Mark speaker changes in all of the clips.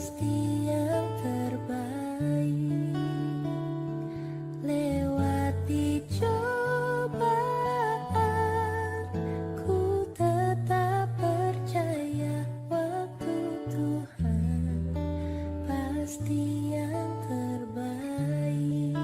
Speaker 1: pasti yang terbaik. Lewati cobaan, ku tetap percaya waktu Tuhan pasti yang terbaik.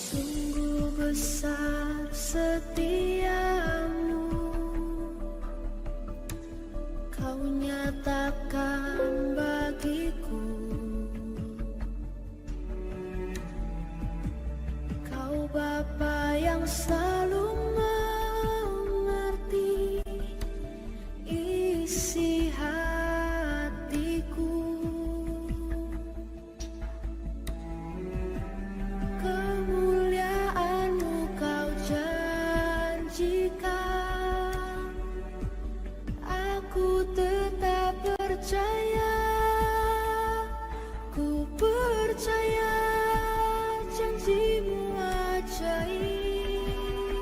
Speaker 1: Sungguh besar setiamu, kau nyatakan bagiku. Kau Bapa yang selalu mengerti isi hatiku. Kemuliaan-Mu kau janjikan, aku tetap percaya, ku percaya janji-Mu ajaib.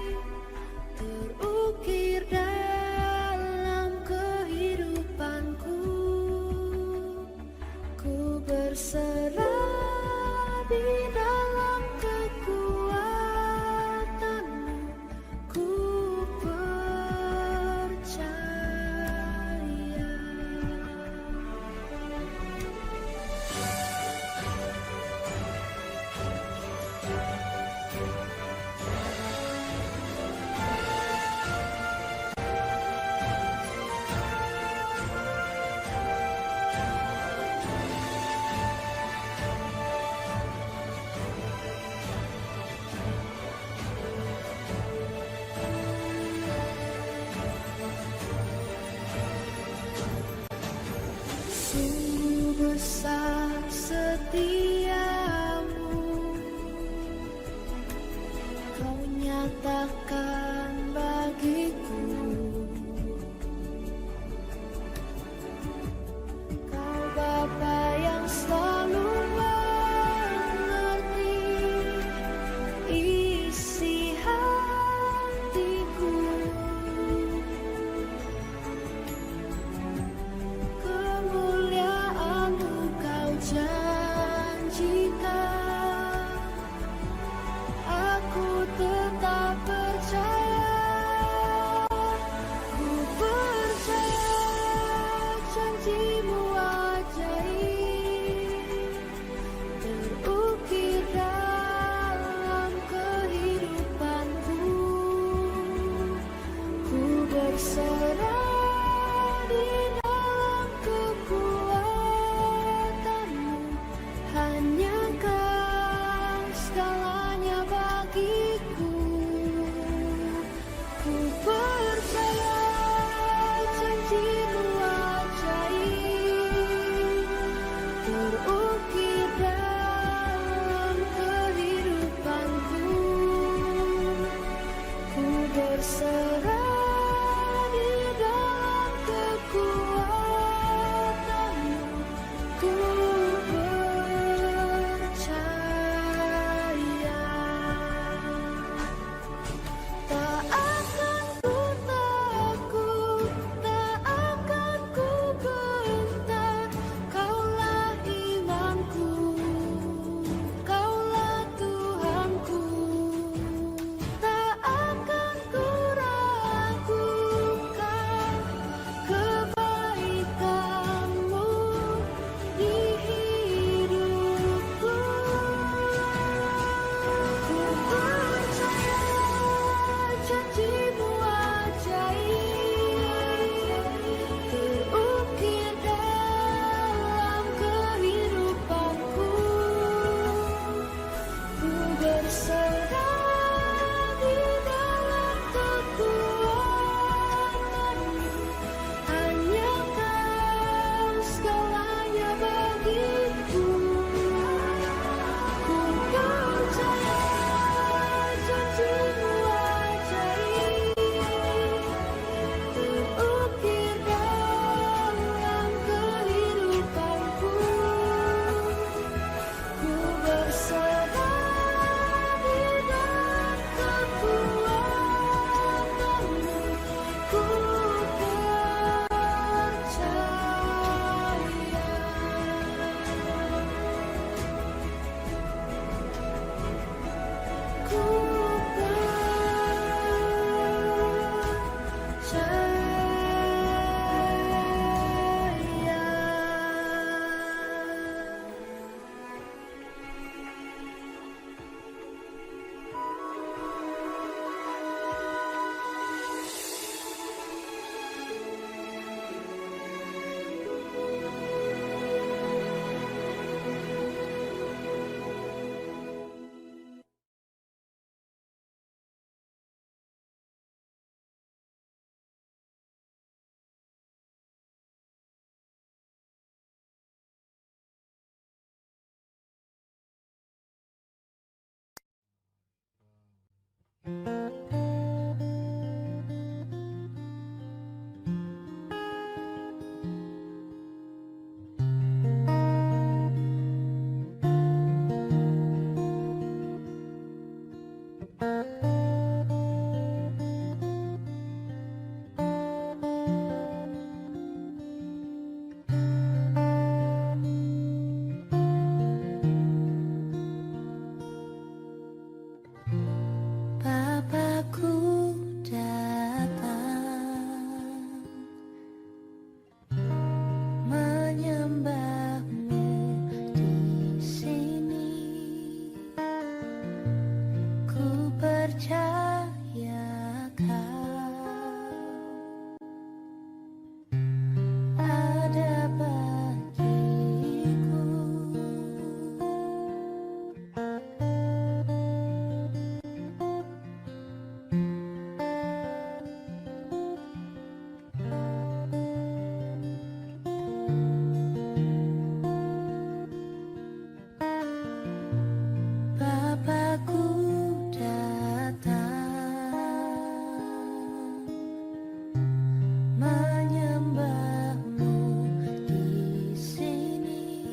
Speaker 1: Bapakku datang menyembahmu di sini. Ku percaya kau ada bagiku. Bapakku datang menyembahmu di sini.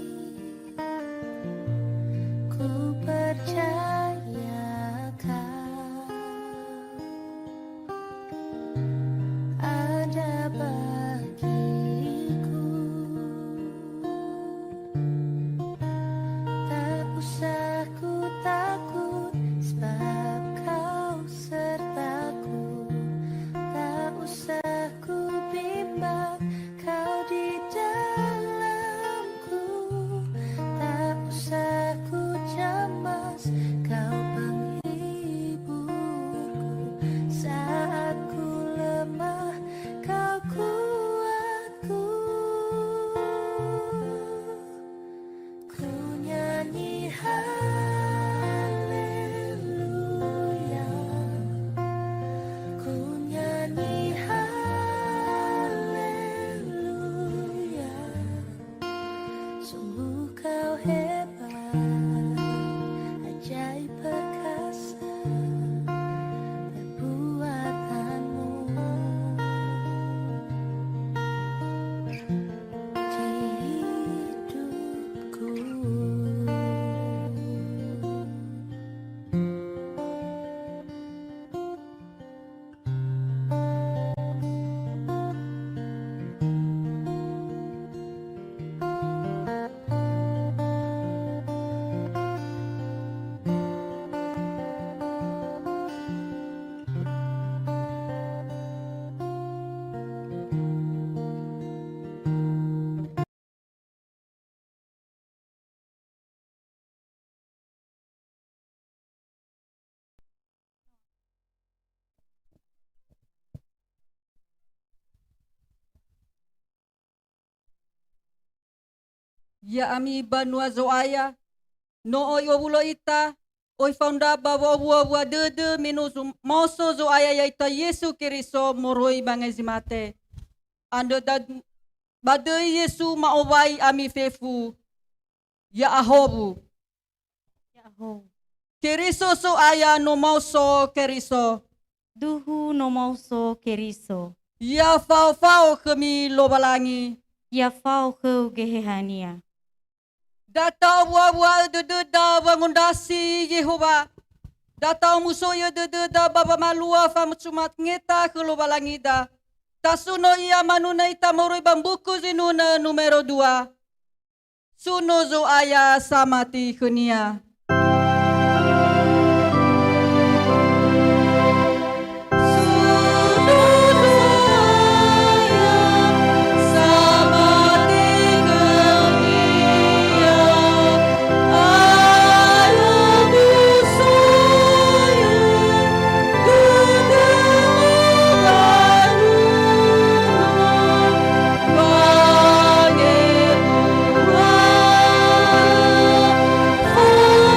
Speaker 1: Ku percaya kau ada bagiku. Tak usah ku takut, sebab kau sertaku. Tak usah ku bimbang, kau di dalamku. Tak usah ku cemas, kau penghiburku. Saat ku lemah, kau kuatku. Ku nyanyi haleluya, ku nyanyi haleluya. Sungguh kau hebat, ajaib perkasa perbuatanmu di hidupku.
Speaker 2: Ya ami banua zoaya no oi obulo ita oi faunda baba bua de minusu moso zoaya ya ita Yesu Kiristo moroi bangezimate ando da bade Yesu ma owai ami fefu ya ahobu
Speaker 3: Yaho,
Speaker 2: Kiristo so aya no moso Kiristo
Speaker 3: duhu no mauso keriso,
Speaker 2: ya fau kami lobalangi
Speaker 3: ya fau keu gehehania,
Speaker 2: data bua de da bangondasi Yehova data muso ya de da baba malua famusumat ngeta ke lobalangi da tasuno ia manuna ita moroi bambuku zinuna numero 2 suno zo aya samati kunia
Speaker 1: Oh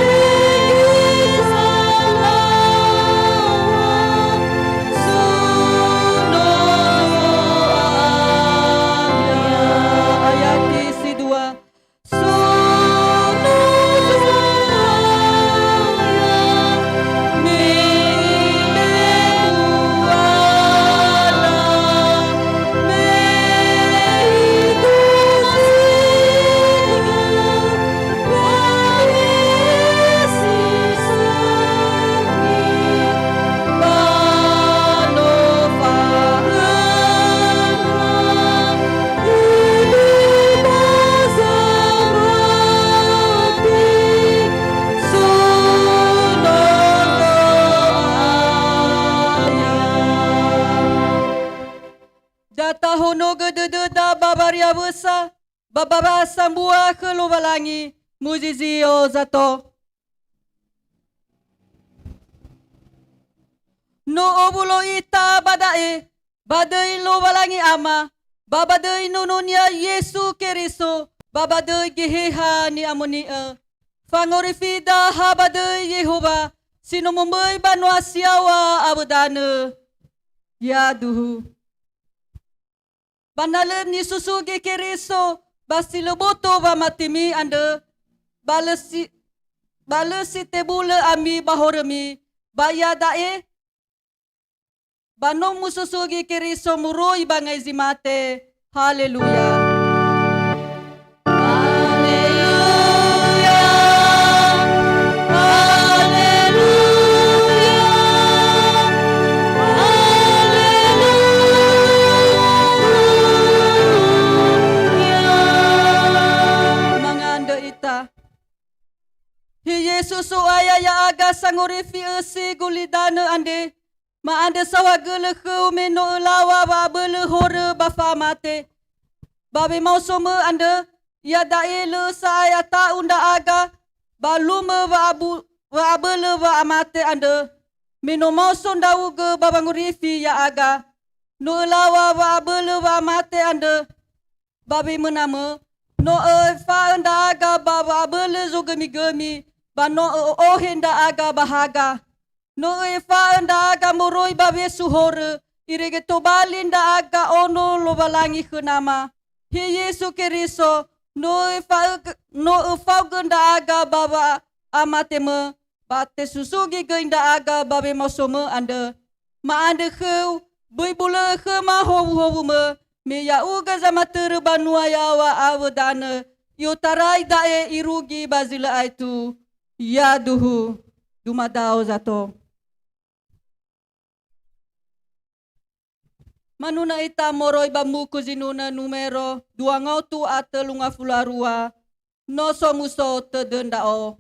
Speaker 2: babasa bababasa buah ke lubalangi muzizio zato. No obulo ita badae badai lubalangi ama babadai nununya Yesu Keriso babadai geheha ni amoni fangorifida habadai Yehova sino mumbai banwa siawa abudane ya duhu banalem ni susu ge Keriso basi leboto ba matimi ande balesi tebule ami bahoremi baya dae banong mususu ge Keriso muroi bangai zimate. Haleluya. Yesus aya ya aga sangorifi esi gulidana ande ma ande sawagele khu meno lawa ba bele hore ba famate babe mau soma ande ya daele saya ta unda aga ba lume ba abu ba bele ba amate ande meno mau sonda uge ba bangorifi ya aga no lawa ba bele ba mate ande babe menama no fa unda aga ba bele zogemi gemi bano o henda aga bahaga no efa anda aga moroi babe suhore irege tobalinda aga ono lobalangi khenama he Yesu Keriso no efa genda aga baba amateme bate susugi genda aga babe mosome ande ma ande kheu buibule khema hobu me ya uga zamatere banua yawa awdane yotarai dae irugi bazila aitu. Ya duhu dumadao zato. Manuna ita moroi bamuku zinuna numero 2 ngautu ate lunga fularua no somuso te dendao.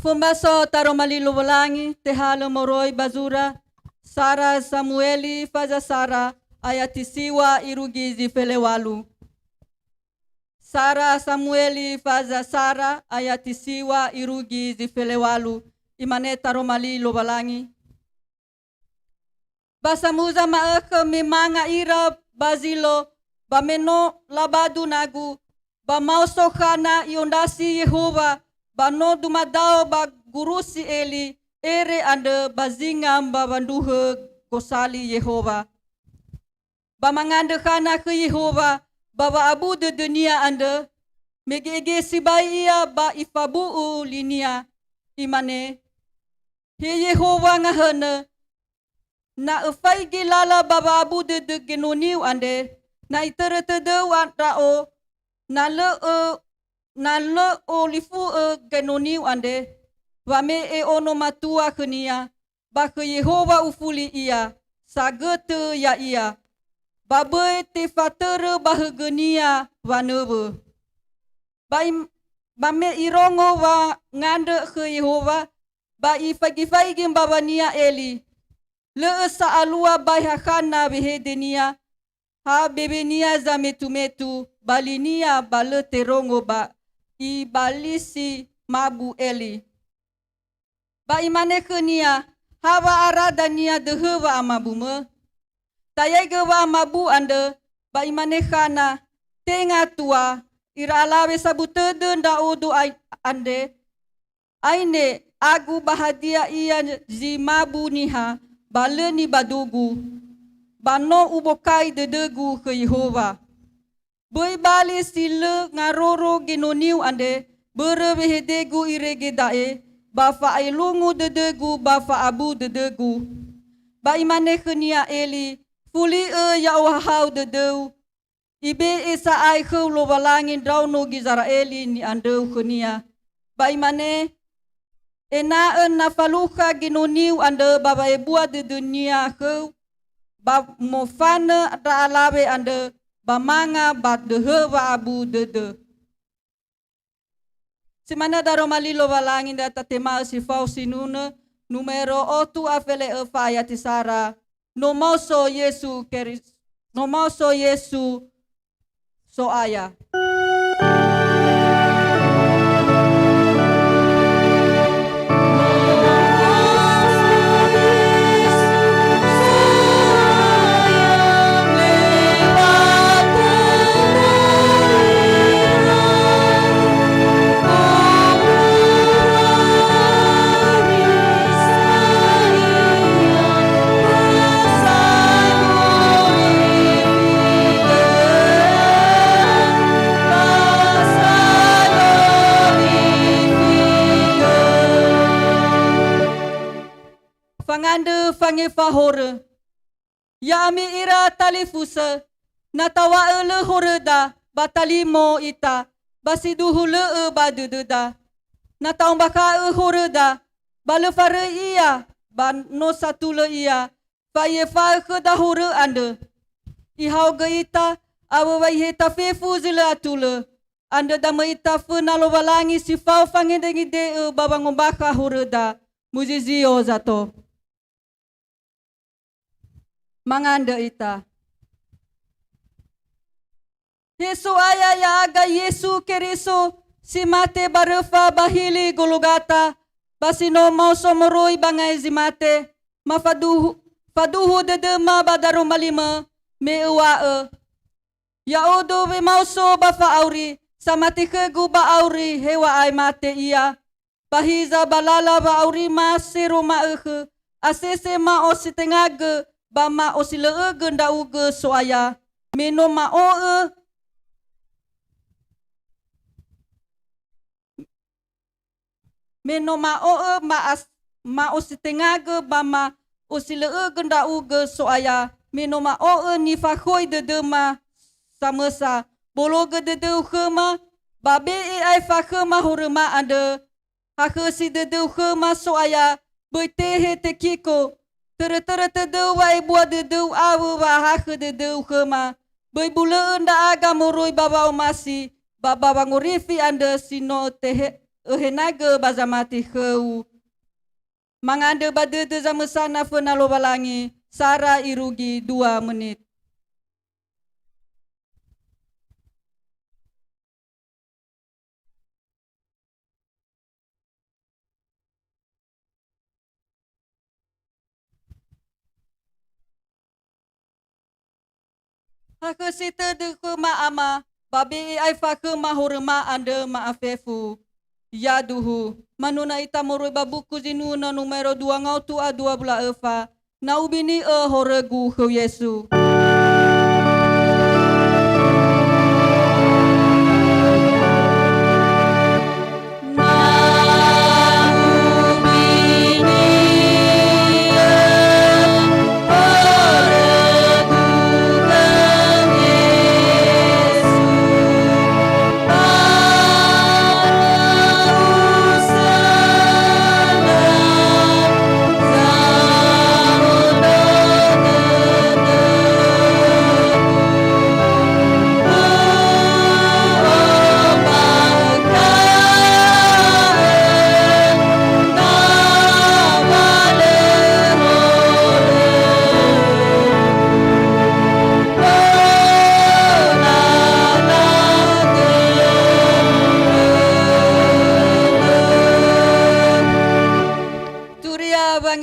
Speaker 2: Fumbaso taromali lubalangi tehalo moroi bazura Sara Samueli faza Sara ayatisiwa irugizi felewalu. Sara Samueli faza Sara ayatisiwa irugizi felewalu imane taromali lubalangi. Basamuza maeke mimanga ira bazilo bameno labadu nagu bamauso khana iondasi Yehova bano dumadao ba gurusi eli ere ande bazingam babanduhe gosali Yehova. Bamangande khana ke Yehova baba abu de dunia ande megege sibaia ba ifabu linia imane he Yehova ngahene na efai gilala baba abu de genoniu ande na itere tede watrao na le olifu genoniu ande wame e ono matua kenia ba ke Yehova ufuli ia sagete ya ia babe te fatere bahagenia wanebe bame irongo wa ngande ke Yehova ba ifagi babania eli le sa alua bai hakana behedenia Ha bebenia za metu balinia bale terongo ba I balisi mabu eli. Ba imane kenia hawa arada nia dehewa amabume. Tayai gewa mabu ande ba imane khana tenga tua ira alawe sabu teden da odo ande aine agu bahagia ia zi mabu niha baleni badugu bano ubokai dedegu ke Yehova. Boi bali sile ngaroro genoniu ande berewehedegu irege dae bafa ailungu dedegu bafa abu dedegu. Ba imane khenia eli fuli ya wahau dedeu ibe esa ai khau lo balangin drauno gizara eli ni andeu khenia. Ba imane ena en nafaluka genoniu ande baba ebua de dunia khau ba mofana da alawe ande bamanga bat dehewa abu dede. Semana daro malilo balangin da tatema si fau sinune numero 8 afele ayat sara no mauso Yesu keris no mauso Yesu so aya. Fangande fange fahore ya ami ira talifusa natawa ele horeda batalimo ita basiduhu le badudeda nataung baka horeda balefare iya ban no satu le iya faye fa ke dahore ande ihau ge ita awa wai heta fefu zile atule ande dama ita fenalo balangi sifau fange dengi de babangom baka horeda muzizio zato manganda ita. Yesu aya ya aga Yesu keriso si mate barefa bahili gologata basino mau somoroi bangai zimate faduhu dedema badaro malima me uwa ya odo we mauso bafa auri samati ke guba auri hewa ai mate ia bahiza balala ba auri masiro ma asese ma ositengage bama osile genda uge soaya meno ma ma ositengage bama osile genda uge soaya meno ma ni fakhoi de dema samesa bologe de de khema babe ai fakhema horema ande hakhesi de de khema soaya boite te kiko tere te deu wai bua de deu awu wa hakhe de deu khema bai bule unda aga moroi baba omasi baba bangorifi ande sino te henage bazamati kheu mangande bade de zamesana fenalo balangi sara irugi 2 menit. Hake sita de ke maama babi ai fa ke mahorma ande maafefu yaduhu manuna ita moroi babuku zinuna numero 2 ngautu a 2 bula efa na ubini horegu ke Yesu.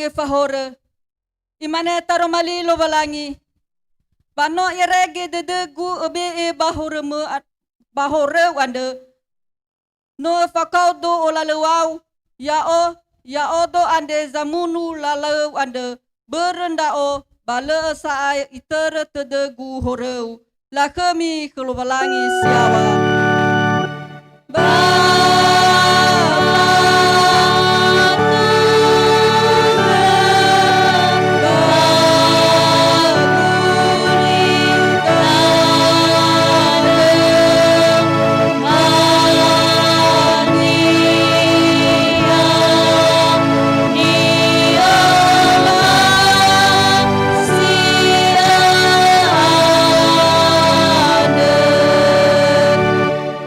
Speaker 2: balangi fahore. Imane taromali lo balangi. Bano irege dedegu ebe e bahore wande. No fakau do olalewau. Ya o do ande zamunu lalau ande. Berenda o bale saai itere tedegu horeu. Lakemi kelo balangi siawa.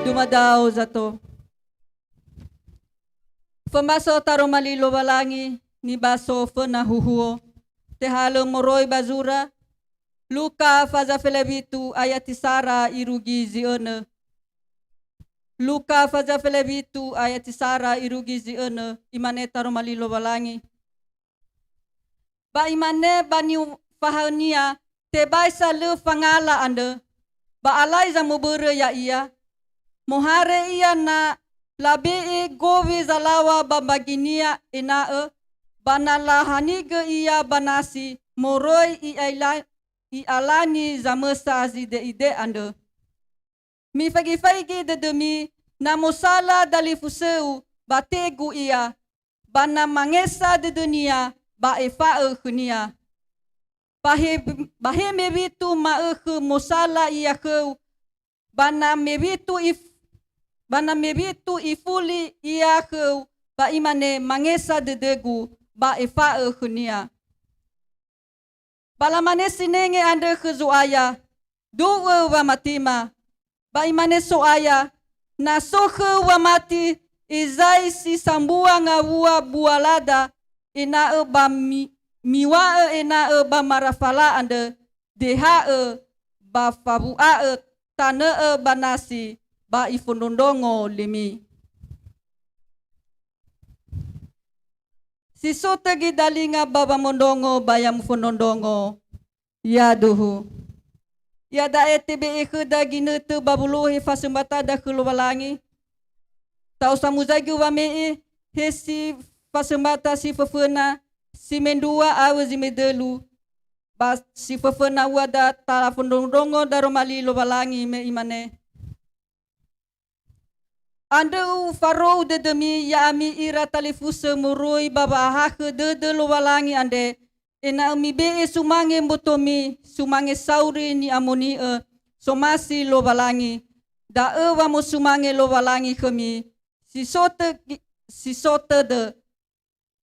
Speaker 2: Dumadao zato. Pembaso taromali lo balangi ni baso fena huhuo. Tehalo moroi bazura. Luka faza felebitu ayatisara irugi zione. Luka faza felebitu ayatisara irugi zione. Imane taromali lo balangi. Ba imane bani fahania te baisa le fangala ande. Ba alai za mubere ya iya. Mohare iya na labe e gowe zalawa babaginia ina bana lahanige iya banasi moroi i alani zamesa zide ide ande. Mi fagi de demi na musala dali fuseu bategu iya bana mangesa de dunia ba efa kunia. Bahe mebitu ma musala iya keu bana mebitu ifuli iya keu ba imane mangesa dedegu ba efa kunia. Bala mane sinenge ande kezuaya duwe wa matima ba imane soaya na sohe wa mati izai si sambua ngawua bualada ina ba miwa ina ba marafala ande deha ba fabua tane banasi ba ifundondongo limi. Sisota gidalinga baba mondongo bayam fundondongo ya duhu. Ya da etebe ikhuda ginutu babuluhi fasumbata da kulubalangi. Tau samuzagi wame hesi fasumbata si fafuna si mendua awu zimedelu. Bas si fafuna wada tala fundondongo daromali lubalangi me imane. Anda faro de demi ya ami ira talifuse murui baba hak de lubalangi ande. Ena mi be sumange motomi sumange sauri ni amoni somasi lo balangi da wa mo sumange lo balangi kami si sote de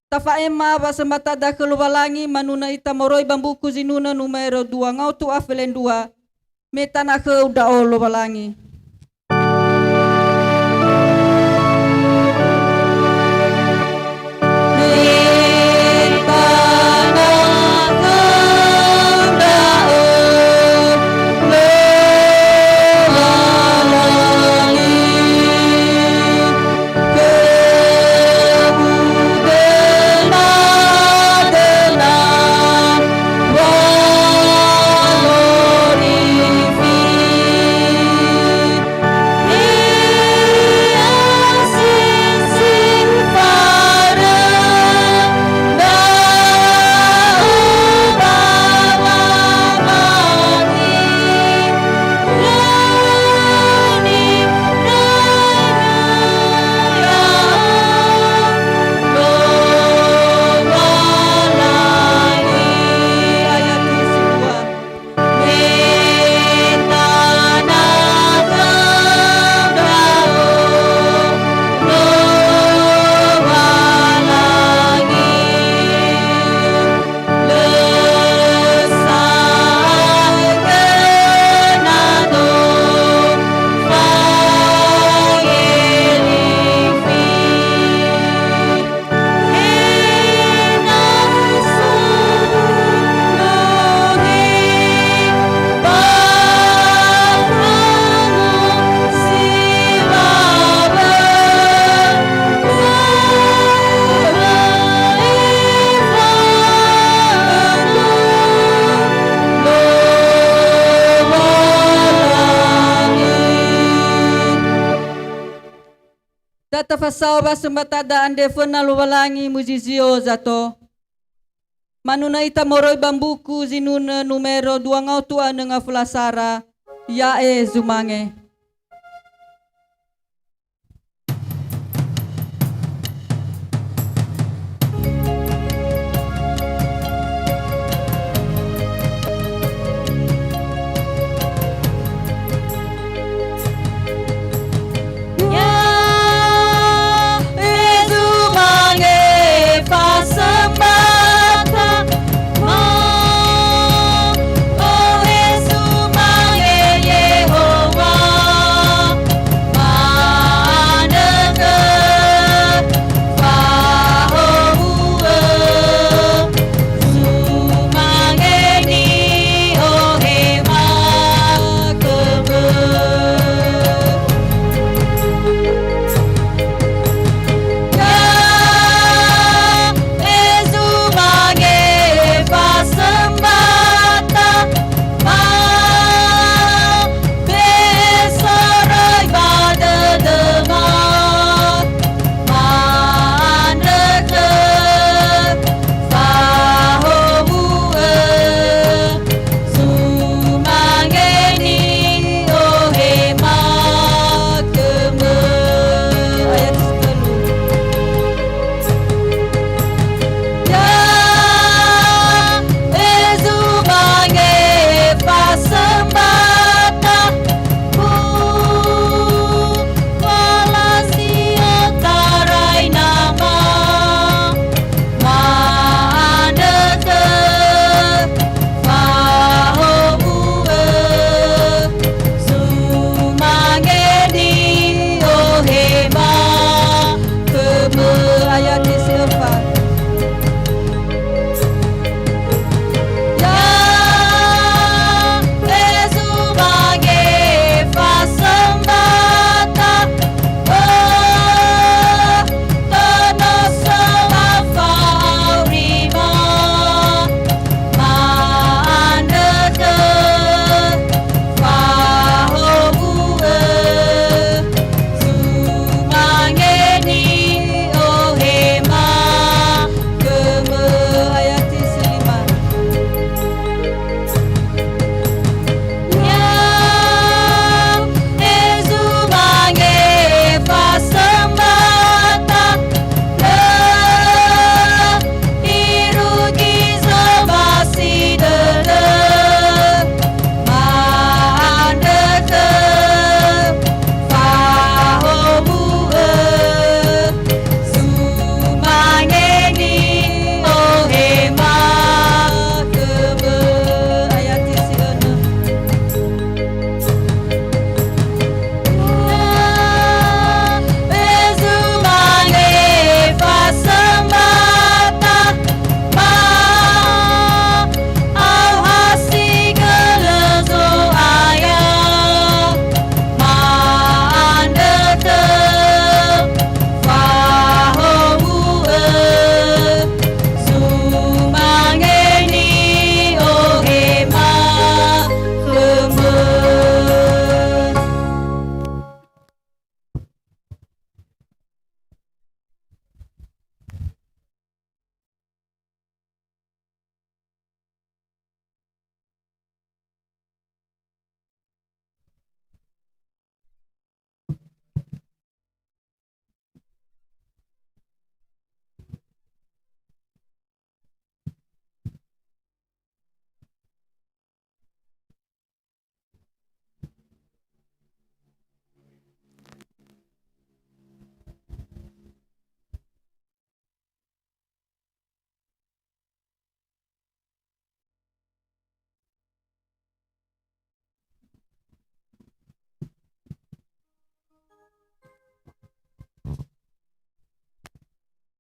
Speaker 2: tafa ema basamata da ke lo balangi manuna ita moroi bambuku zinuna numero 2 ngau tu afelen 2 metana ke uda o lo balangi. fasau basumbatada ande fena luwalangi muzizio zato. Manuna ita moroi bambuku zinuna numero 2 ngau tua nga fulasara ya zumange.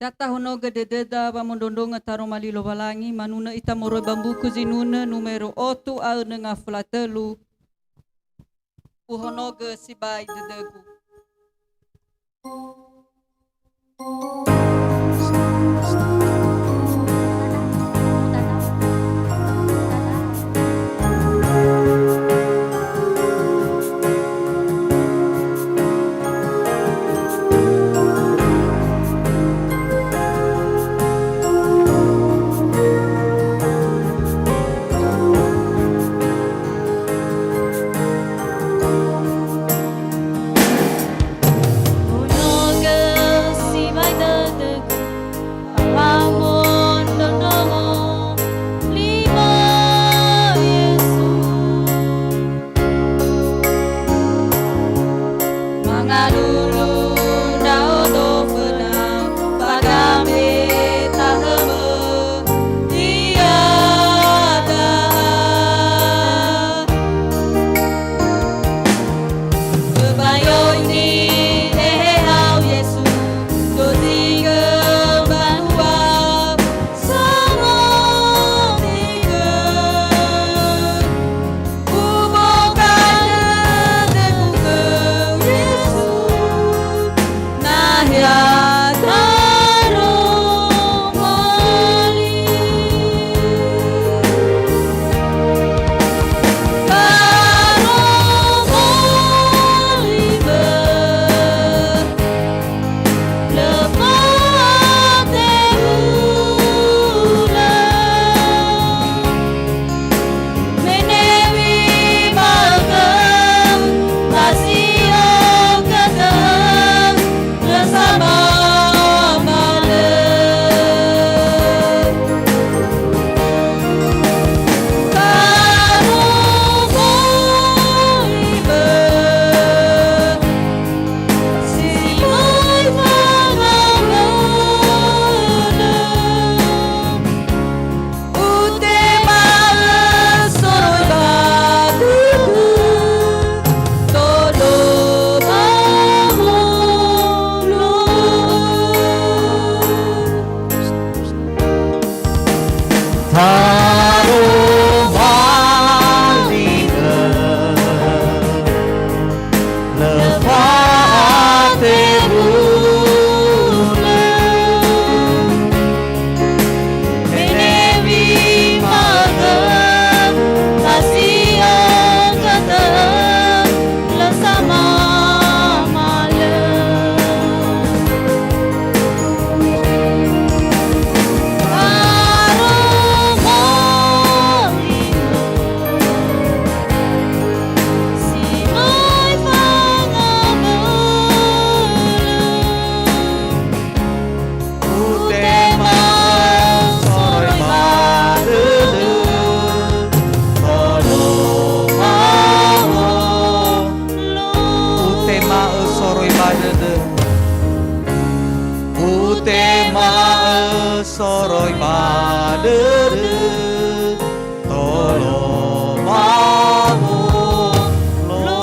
Speaker 2: Data hono gedededa bamondondonga taro malilo balangi manuna ita moroi bambuku zinuna numero 8 au nga flatelu uhonoge sibai dedegu.
Speaker 4: Utema soroi badere tolo mamu lo.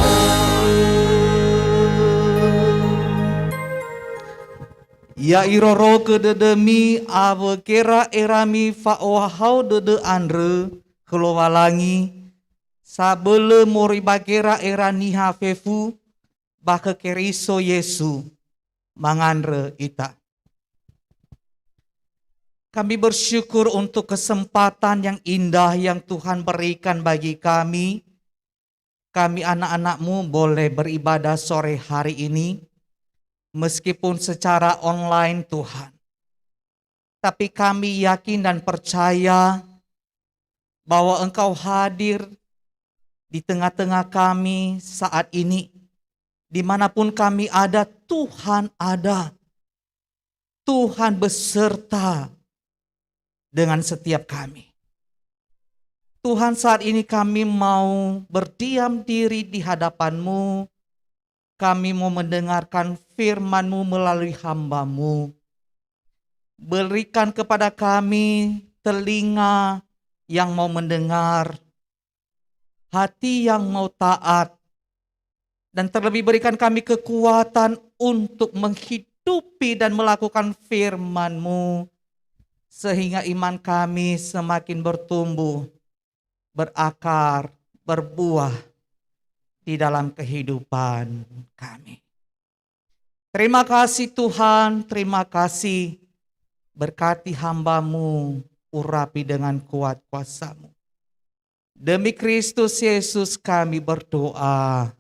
Speaker 4: Ya iroro ke dedemi ave kera erami faohau dede andre kelowalangi sabele moriba kera eraniha fefu baka keriso Yesu mangandre ita. Kami bersyukur untuk kesempatan yang indah yang Tuhan berikan bagi kami. Kami anak-anak-Mu boleh beribadah sore hari ini. Meskipun secara online Tuhan. Tapi kami yakin dan percaya bahwa Engkau hadir di tengah-tengah kami saat ini. Dimanapun kami ada, Tuhan ada. Tuhan beserta dengan setiap kami. Tuhan, saat ini kami mau berdiam diri di hadapan-Mu. Kami mau mendengarkan firman-Mu melalui hamba-Mu. Berikan kepada kami telinga yang mau mendengar, hati yang mau taat, dan terlebih berikan kami kekuatan untuk menghidupi dan melakukan firman-Mu, sehingga iman kami semakin bertumbuh, berakar, berbuah di dalam kehidupan kami. Terima kasih Tuhan, terima kasih. Berkati hamba-Mu, urapi dengan kuat kuasa-Mu. Demi Kristus Yesus kami berdoa.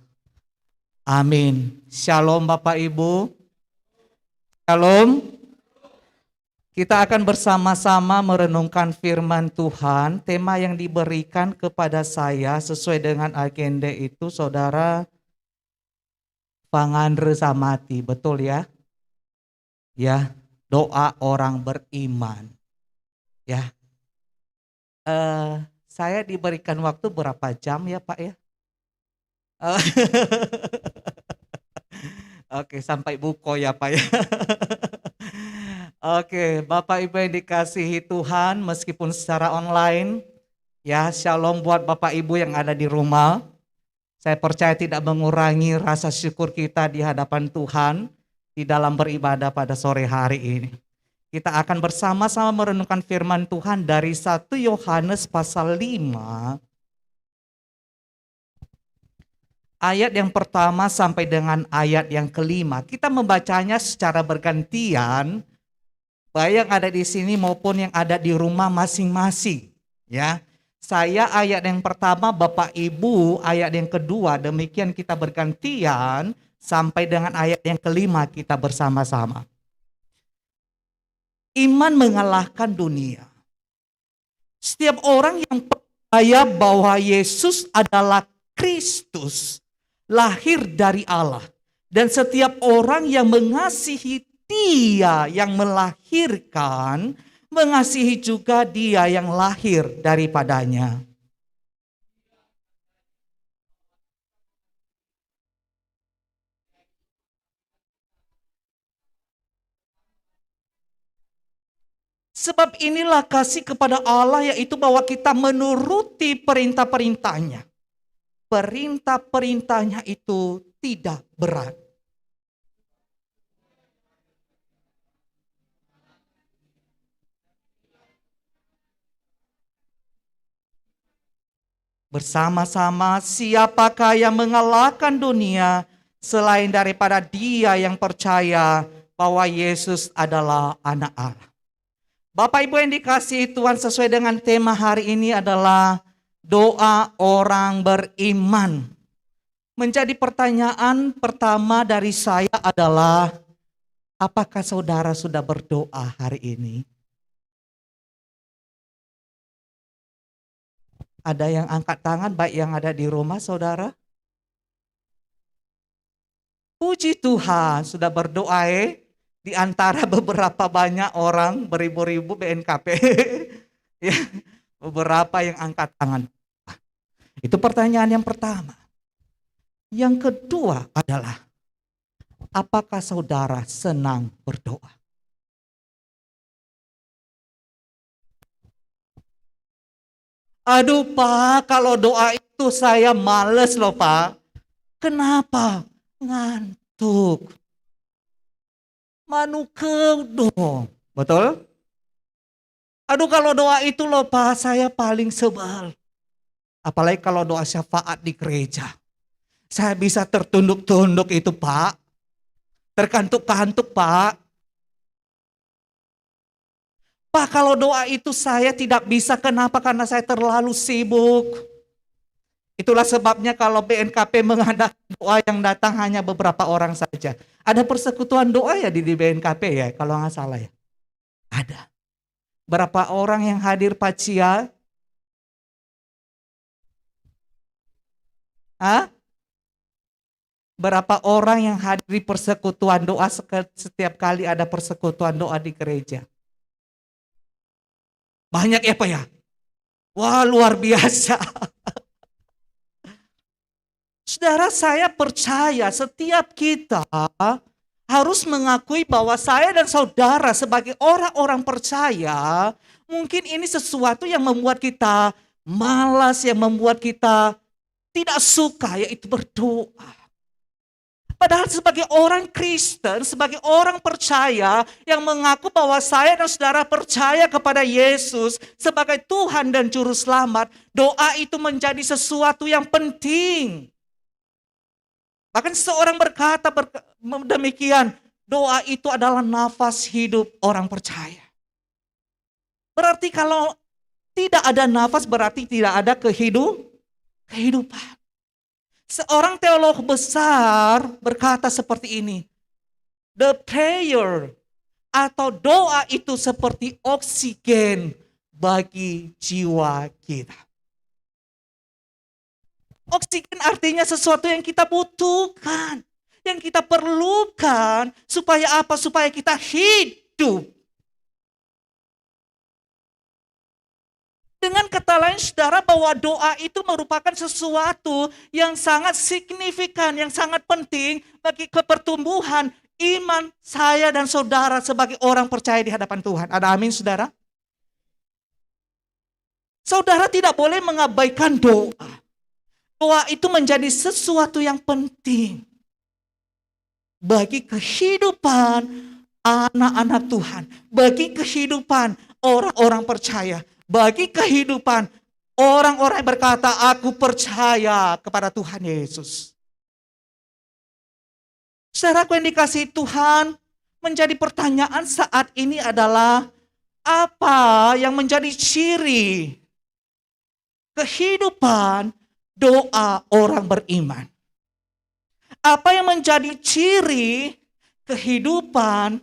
Speaker 4: Amin. Shalom Bapak Ibu. Shalom. Kita akan bersama-sama merenungkan firman Tuhan. Tema yang diberikan kepada saya sesuai dengan agenda itu, saudara, pangandre samati, betul ya? Ya, doa orang beriman. Ya, saya diberikan waktu berapa jam ya Pak ya? Oke, sampai buko ya Pak ya. Oke, Bapak Ibu yang dikasihi Tuhan, meskipun secara online, ya shalom buat Bapak Ibu yang ada di rumah. Saya percaya tidak mengurangi rasa syukur kita di hadapan Tuhan di dalam beribadah pada sore hari ini. Kita akan bersama-sama merenungkan firman Tuhan dari 1 Yohanes pasal 5. Ayat yang pertama sampai dengan ayat yang kelima. Kita membacanya secara bergantian, baik yang ada di sini maupun yang ada di rumah masing-masing. Ya, saya ayat yang pertama, Bapak Ibu ayat yang kedua. Demikian kita bergantian sampai dengan ayat yang kelima kita bersama-sama. Iman mengalahkan dunia. Setiap orang yang percaya bahwa Yesus adalah Kristus, lahir dari Allah, dan setiap orang yang mengasihi Dia yang melahirkan, mengasihi juga Dia yang lahir daripadanya. Sebab inilah kasih kepada Allah, yaitu bahwa kita menuruti perintah-perintahnya. Perintah-perintahnya itu tidak berat. Bersama-sama, siapakah yang mengalahkan dunia selain daripada dia yang percaya bahwa Yesus adalah anak Allah. Bapak Ibu yang dikasihi Tuhan, sesuai dengan tema hari ini adalah doa orang beriman. Menjadi pertanyaan pertama dari saya adalah, apakah saudara sudah berdoa hari ini? Ada yang angkat tangan baik yang ada di rumah saudara? Puji Tuhan sudah berdoa di antara beberapa banyak orang, beribu-ribu BNKP. Ya, beberapa yang angkat tangan. Itu pertanyaan yang pertama. Yang kedua adalah, apakah saudara senang berdoa? Aduh Pak, kalau doa itu saya males loh Pak. Kenapa? Ngantuk. Manukeu dong. Betul? Aduh kalau doa itu loh Pak, saya paling sebel. Apalagi kalau doa syafaat di gereja. Saya bisa tertunduk-tunduk itu Pak. Terkantuk-kantuk Pak. Pak kalau doa itu saya tidak bisa, kenapa? Karena saya terlalu sibuk. Itulah sebabnya kalau BNKP mengadakan doa yang datang hanya beberapa orang saja. Ada persekutuan doa ya di BNKP ya, kalau nggak salah ya. Ada. Berapa orang yang hadir Pak Cia? Hah? Berapa orang yang hadir di persekutuan doa setiap kali ada persekutuan doa di gereja? Banyak ya Pak ya? Wah luar biasa. Saudara, saya percaya setiap kita harus mengakui bahwa saya dan saudara sebagai orang-orang percaya, mungkin ini sesuatu yang membuat kita malas, yang membuat kita tidak suka, yaitu berdoa. Padahal sebagai orang Kristen, sebagai orang percaya yang mengaku bahwa saya dan saudara percaya kepada Yesus sebagai Tuhan dan Juru Selamat, doa itu menjadi sesuatu yang penting. Bahkan seorang berkata demikian, doa itu adalah nafas hidup orang percaya. Berarti kalau tidak ada nafas berarti tidak ada kehidupan. Seorang teolog besar berkata seperti ini, the prayer atau doa itu seperti oksigen bagi jiwa kita. Oksigen artinya sesuatu yang kita butuhkan, yang kita perlukan supaya apa? Supaya kita hidup. Dengan kata lain saudara, bahwa doa itu merupakan sesuatu yang sangat signifikan, yang sangat penting bagi pertumbuhan iman saya dan saudara sebagai orang percaya di hadapan Tuhan. Ada amin saudara? Saudara tidak boleh mengabaikan doa. Doa itu menjadi sesuatu yang penting bagi kehidupan anak-anak Tuhan, bagi kehidupan orang-orang percaya, bagi kehidupan orang-orang yang berkata, aku percaya kepada Tuhan Yesus. Saudaraku yang dikasihi Tuhan, menjadi pertanyaan saat ini adalah, apa yang menjadi ciri kehidupan doa orang beriman? Apa yang menjadi ciri kehidupan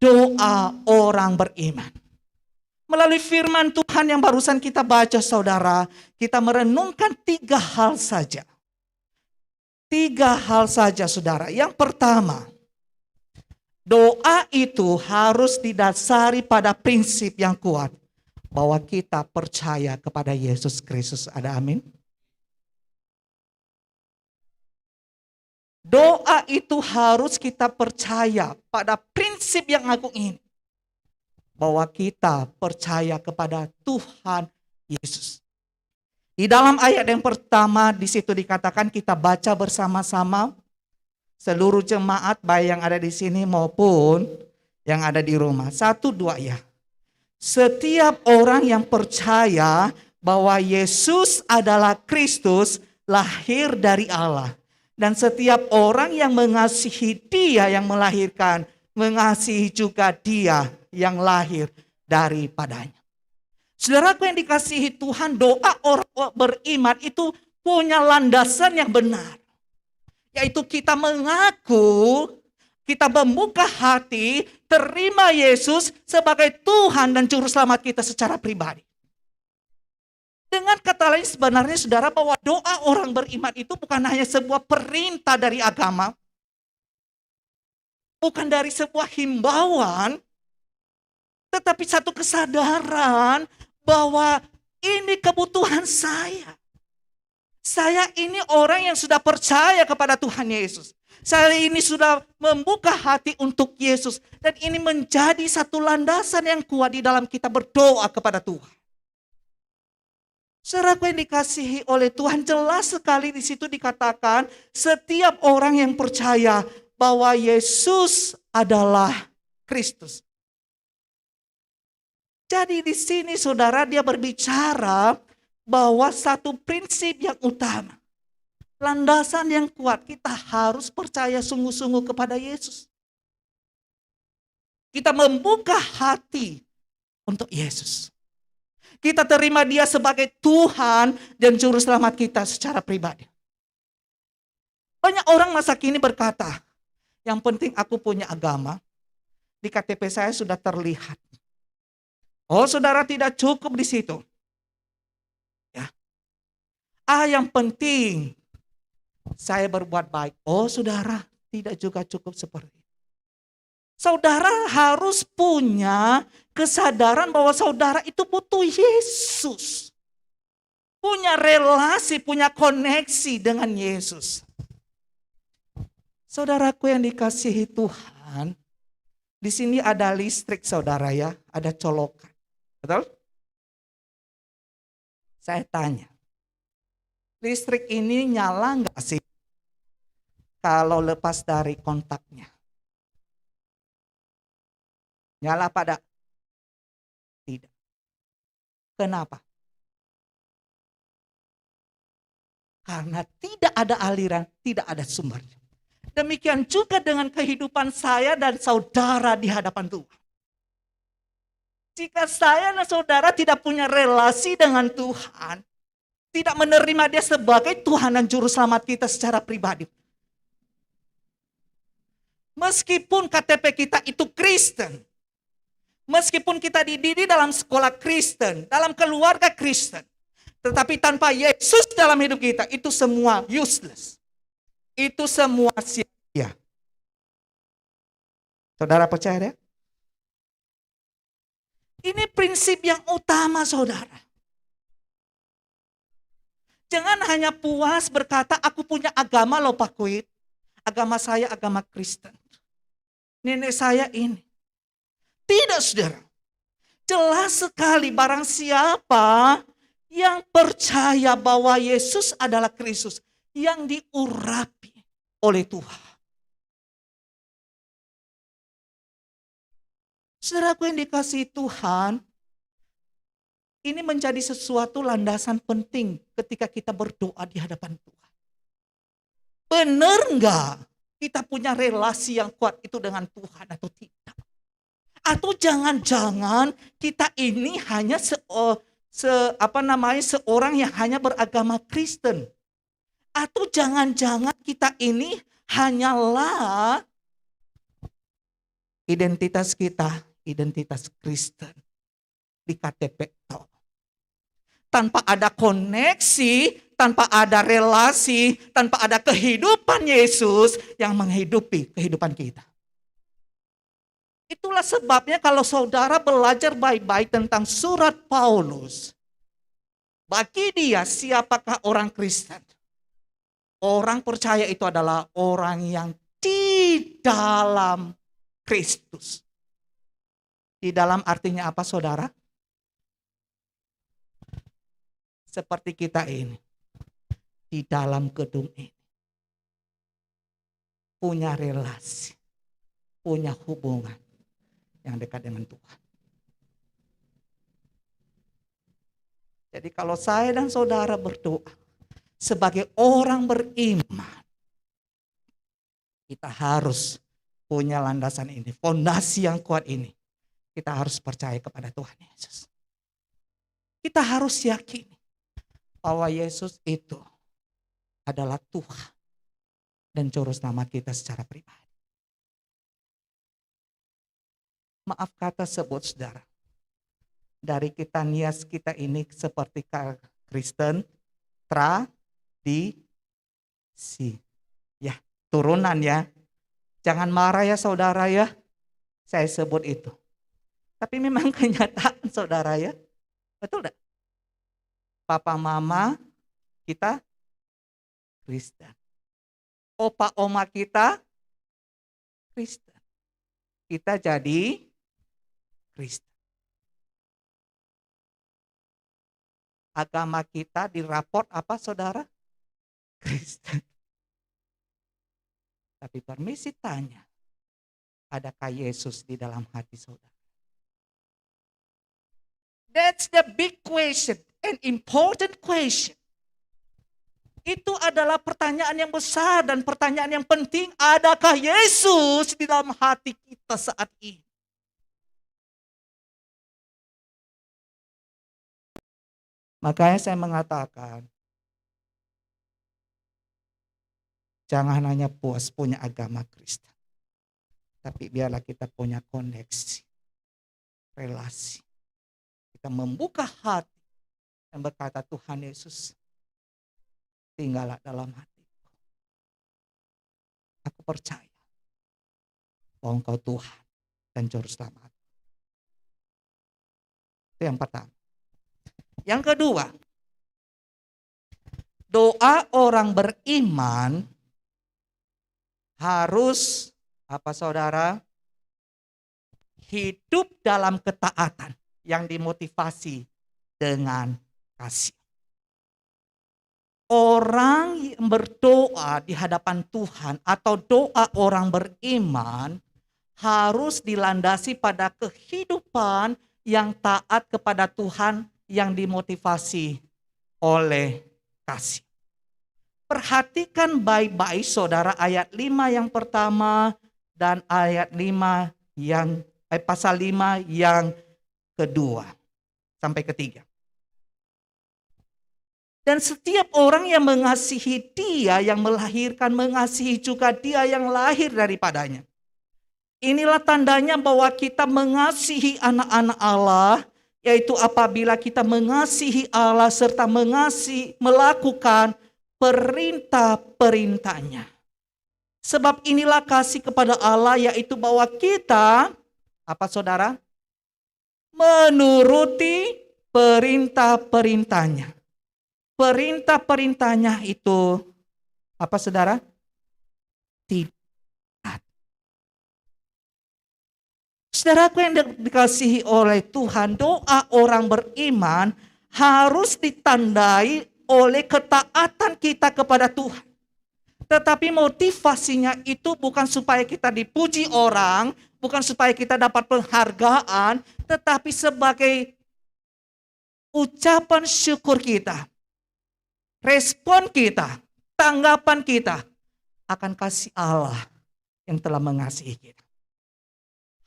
Speaker 4: doa orang beriman? Melalui firman Tuhan yang barusan kita baca saudara, kita merenungkan 3 hal saja. 3 hal saja saudara. Yang pertama, doa itu harus didasari pada prinsip yang kuat. Bahwa kita percaya kepada Yesus Kristus. Ada amin? Doa itu harus kita percaya pada prinsip yang agung ini. Bahwa kita percaya kepada Tuhan Yesus. Di dalam ayat yang pertama di situ dikatakan kita baca bersama-sama seluruh jemaat baik yang ada di sini maupun yang ada di rumah. 1, 2 ya. Setiap orang yang percaya bahwa Yesus adalah Kristus lahir dari Allah. Dan setiap orang yang mengasihi Dia yang melahirkan, mengasihi juga Dia yang lahir daripadanya. Saudaraku yang dikasihi Tuhan, doa orang beriman itu punya landasan yang benar. Yaitu kita mengaku, kita membuka hati, terima Yesus sebagai Tuhan dan Juru Selamat kita secara pribadi. Dengan kata lain sebenarnya saudara, bahwa doa orang beriman itu bukan hanya sebuah perintah dari agama. Bukan dari sebuah himbauan. Tetapi satu kesadaran bahwa ini kebutuhan saya. Saya ini orang yang sudah percaya kepada Tuhan Yesus. Saya ini sudah membuka hati untuk Yesus. Dan ini menjadi satu landasan yang kuat di dalam kita berdoa kepada Tuhan. Saudaraku yang dikasihi oleh Tuhan, jelas sekali di situ dikatakan setiap orang yang percaya bahwa Yesus adalah Kristus. Jadi di sini saudara dia berbicara bahwa satu prinsip yang utama, landasan yang kuat, kita harus percaya sungguh-sungguh kepada Yesus. Kita membuka hati untuk Yesus. Kita terima dia sebagai Tuhan dan Juru Selamat kita secara pribadi. Banyak orang masa kini berkata, yang penting aku punya agama, di KTP saya sudah terlihat. Oh saudara, tidak cukup di situ. Ya. Yang penting saya berbuat baik. Oh saudara, tidak juga cukup seperti itu. Saudara harus punya kesadaran bahwa saudara itu butuh Yesus. Punya relasi, punya koneksi dengan Yesus. Saudaraku yang dikasihi Tuhan, di sini ada listrik saudara ya, ada colokan. Betul? Saya tanya, listrik ini nyala nggak sih kalau lepas dari kontaknya? Nyala pada? Tidak. Kenapa? Karena tidak ada aliran, tidak ada sumbernya. Demikian juga dengan kehidupan saya dan saudara di hadapan Tuhan. Jika saya dan saudara tidak punya relasi dengan Tuhan, tidak menerima dia sebagai Tuhan dan Juru Selamat kita secara pribadi. Meskipun KTP kita itu Kristen, meskipun kita dididik dalam sekolah Kristen, dalam keluarga Kristen, tetapi tanpa Yesus dalam hidup kita, itu semua useless. Itu semua sia-sia. Saudara percaya ya? Ini prinsip yang utama saudara. Jangan hanya puas berkata, aku punya agama loh Pak Kuit. Agama saya agama Kristen. Nenek saya ini. Tidak saudara. Jelas sekali barang siapa yang percaya bahwa Yesus adalah Kristus yang diurapi oleh Tuhan. Saudaraku yang dikasihi Tuhan, ini menjadi sesuatu landasan penting ketika kita berdoa di hadapan Tuhan. Benar enggak kita punya relasi yang kuat itu dengan Tuhan atau tidak? Atau jangan-jangan kita ini hanya seorang yang hanya beragama Kristen. Atau jangan-jangan kita ini hanyalah identitas kita, identitas Kristen di KTP tok. Tanpa ada koneksi, tanpa ada relasi, tanpa ada kehidupan Yesus yang menghidupi kehidupan kita. Itulah sebabnya kalau saudara belajar baik-baik tentang surat Paulus, bagi dia siapakah orang Kristen? Orang percaya itu adalah orang yang di dalam Kristus. Di dalam artinya apa saudara? Seperti kita ini. Di dalam gedung ini. Punya relasi. Punya hubungan yang dekat dengan Tuhan. Jadi kalau saya dan saudara berdoa sebagai orang beriman, kita harus punya landasan ini, fondasi yang kuat ini. Kita harus percaya kepada Tuhan Yesus. Kita harus yakin bahwa Yesus itu adalah Tuhan dan Juru Selamat kita secara pribadi. Maaf kata sebut saudara, dari kita nias kita ini seperti Kristen tradisi, ya turunan ya. Jangan marah ya saudara ya, saya sebut itu. Tapi memang kenyataan saudara ya, betul enggak? Papa mama kita Kristen. Opa oma kita Kristen. Kita jadi Kristen. agama kita di raport apa saudara? Kristen. Tapi permisi tanya, adakah Yesus di dalam hati saudara? That's the big question, an important question. Itu adalah pertanyaan yang besar dan pertanyaan yang penting. Adakah Yesus di dalam hati kita saat ini? Makanya saya mengatakan, jangan hanya puas punya agama Kristen. Tapi biarlah kita punya koneksi, relasi. Kita membuka hati dan berkata, Tuhan Yesus, tinggallah dalam hatiku. Aku percaya bahwa Engkau Tuhan dan Juru Selamat. Itu yang pertama. Yang kedua, doa orang beriman harus apa saudara? Hidup dalam ketaatan yang dimotivasi dengan kasih. Orang yang berdoa di hadapan Tuhan atau doa orang beriman harus dilandasi pada kehidupan yang taat kepada Tuhan yang dimotivasi oleh kasih. Perhatikan baik-baik saudara ayat 5 yang pertama dan ayat 5 yang pasal 5 yang kedua sampai ketiga. Dan setiap orang yang mengasihi Dia yang melahirkan, mengasihi juga Dia yang lahir daripadanya. Inilah tandanya bahwa kita mengasihi anak-anak Allah, yaitu apabila kita mengasihi Allah serta melakukan perintah-perintahnya. Sebab inilah kasih kepada Allah, yaitu bahwa kita, apa saudara? Menuruti perintah-perintahnya. Perintah-perintahnya itu apa saudara? Tidak. Saudaraku yang dikasihi oleh Tuhan, doa orang beriman harus ditandai oleh ketaatan kita kepada Tuhan. Tetapi motivasinya itu bukan supaya kita dipuji orang, bukan supaya kita dapat penghargaan, tetapi sebagai ucapan syukur kita. Respon kita, tanggapan kita akan kasih Allah yang telah mengasihi kita.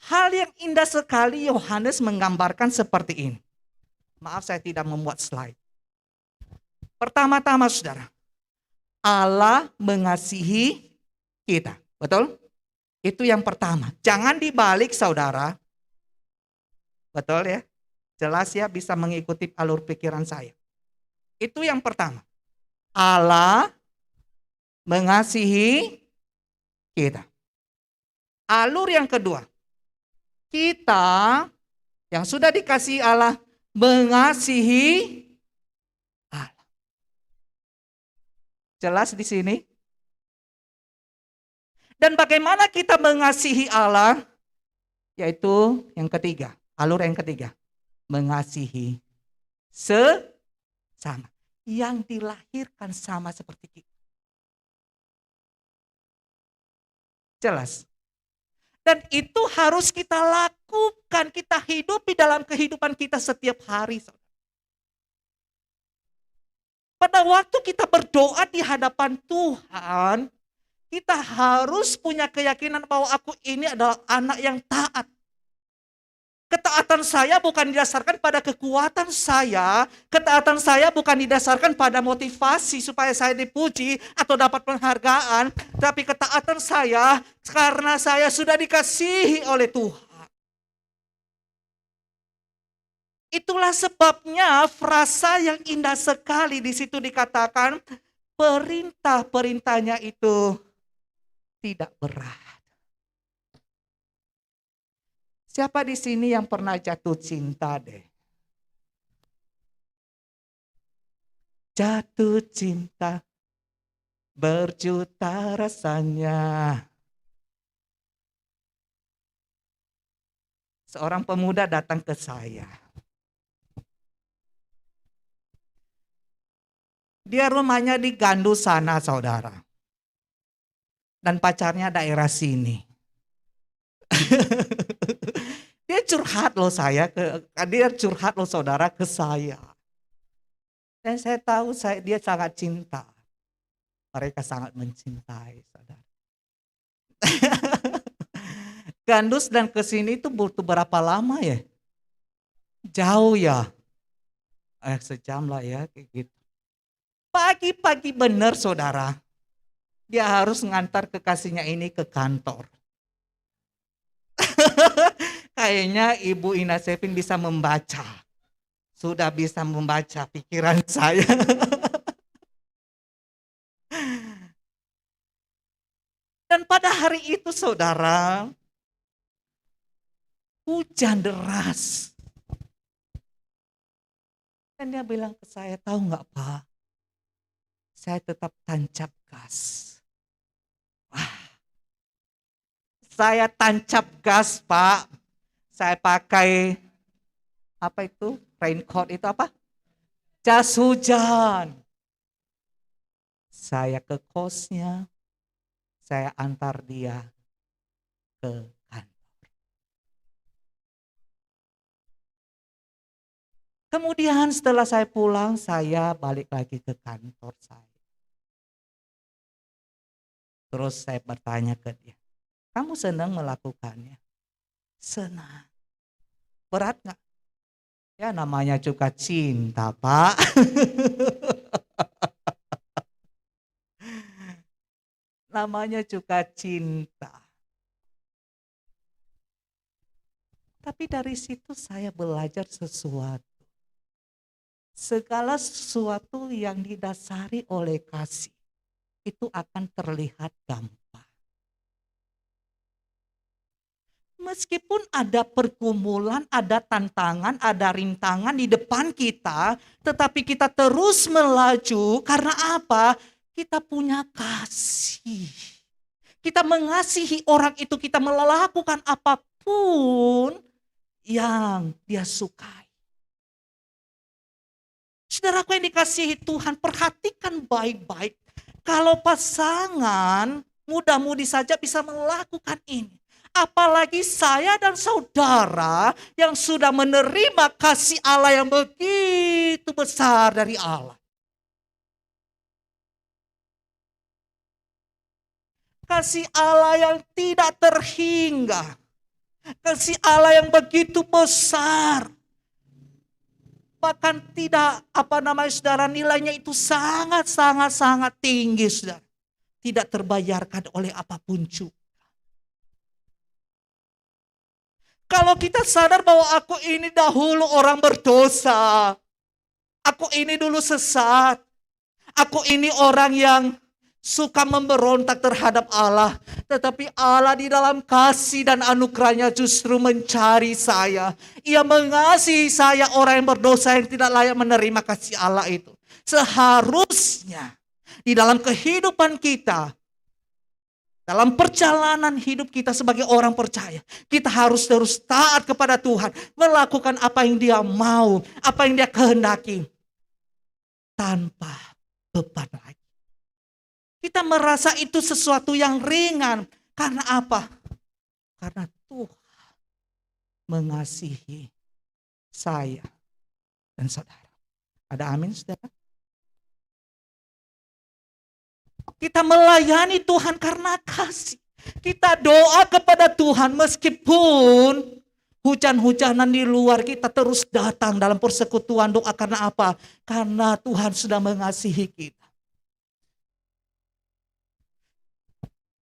Speaker 4: Hal yang indah sekali Yohanes menggambarkan seperti ini. Maaf saya tidak membuat slide. Pertama-tama saudara, Allah mengasihi kita. Betul? Itu yang pertama. Jangan dibalik saudara. Betul ya? Jelas ya, bisa mengikuti alur pikiran saya. Itu yang pertama. Allah mengasihi kita. Alur yang kedua, kita yang sudah dikasihi Allah mengasihi Allah. Jelas di sini? Dan bagaimana kita mengasihi Allah? Yaitu yang ketiga, alur yang ketiga, mengasihi sesama. Yang dilahirkan sama seperti kita. Jelas. Dan itu harus kita lakukan, kita hidupi dalam kehidupan kita setiap hari. Pada waktu kita berdoa di hadapan Tuhan, kita harus punya keyakinan bahwa aku ini adalah anak yang taat. Ketaatan saya bukan didasarkan pada kekuatan saya. Ketaatan saya bukan didasarkan pada motivasi supaya saya dipuji atau dapat penghargaan. Tapi ketaatan saya karena saya sudah dikasihi oleh Tuhan. Itulah sebabnya frasa yang indah sekali di situ dikatakan perintah-perintahnya itu tidak berat. Siapa di sini yang pernah jatuh cinta deh? Jatuh cinta berjuta rasanya. Seorang pemuda datang ke saya. Dia rumahnya di Gandus sana, saudara. Dan pacarnya daerah sini. Dia curhat loh saudara ke saya. Dan saya tahu dia sangat cinta. Mereka sangat mencintai saudara. Gandus dan ke sini itu butuh berapa lama ya? Jauh ya. Sejam lah ya kayak gitu. Pagi-pagi bener saudara. Dia harus ngantar kekasihnya ini ke kantor. Kayaknya Ibu Ina Sevin bisa membaca. Sudah bisa membaca pikiran saya. Dan pada hari itu saudara, hujan deras. Dan dia bilang ke saya, tahu nggak Pak, saya tetap tancap gas. Wah, saya tancap gas Pak. Saya pakai apa itu? Raincoat itu apa? Jas hujan. Saya ke kosnya, saya antar dia ke kantor. Kemudian setelah saya pulang, saya balik lagi ke kantor saya. Terus saya bertanya ke dia, kamu senang melakukannya? Senang. Berat nggak? Ya namanya juga cinta Pak. Namanya juga cinta. Tapi dari situ saya belajar sesuatu. Segala sesuatu yang didasari oleh kasih itu akan terlihat gampang. Meskipun ada pergumulan, ada tantangan, ada rintangan di depan kita, tetapi kita terus melaju karena apa? Kita punya kasih. Kita mengasihi orang itu, kita melakukan apapun yang dia sukai. Saudaraku yang dikasihi Tuhan, perhatikan baik-baik. Kalau pasangan mudah-mudi saja bisa melakukan ini. Apalagi saya dan saudara yang sudah menerima kasih Allah yang begitu besar dari Allah. Kasih Allah yang tidak terhingga. Kasih Allah yang begitu besar. Bahkan tidak saudara, nilainya itu sangat tinggi saudara. Tidak terbayarkan oleh apapun juga. Kalau kita sadar bahwa aku ini dahulu orang berdosa. Aku ini dulu sesat. Aku ini orang yang suka memberontak terhadap Allah. Tetapi Allah di dalam kasih dan anugerahnya justru mencari saya. Ia mengasihi saya orang yang berdosa yang tidak layak menerima kasih Allah itu. Seharusnya di dalam kehidupan kita, dalam perjalanan hidup kita sebagai orang percaya, kita harus terus taat kepada Tuhan, melakukan apa yang Dia mau, apa yang Dia kehendaki, tanpa beban lagi. Kita merasa itu sesuatu yang ringan, karena apa? Karena Tuhan mengasihi saya dan saudara. Ada amin, saudara? Kita melayani Tuhan karena kasih. Kita doa kepada Tuhan meskipun hujan-hujanan di luar kita terus datang dalam persekutuan doa. Karena apa? Karena Tuhan sudah mengasihi kita.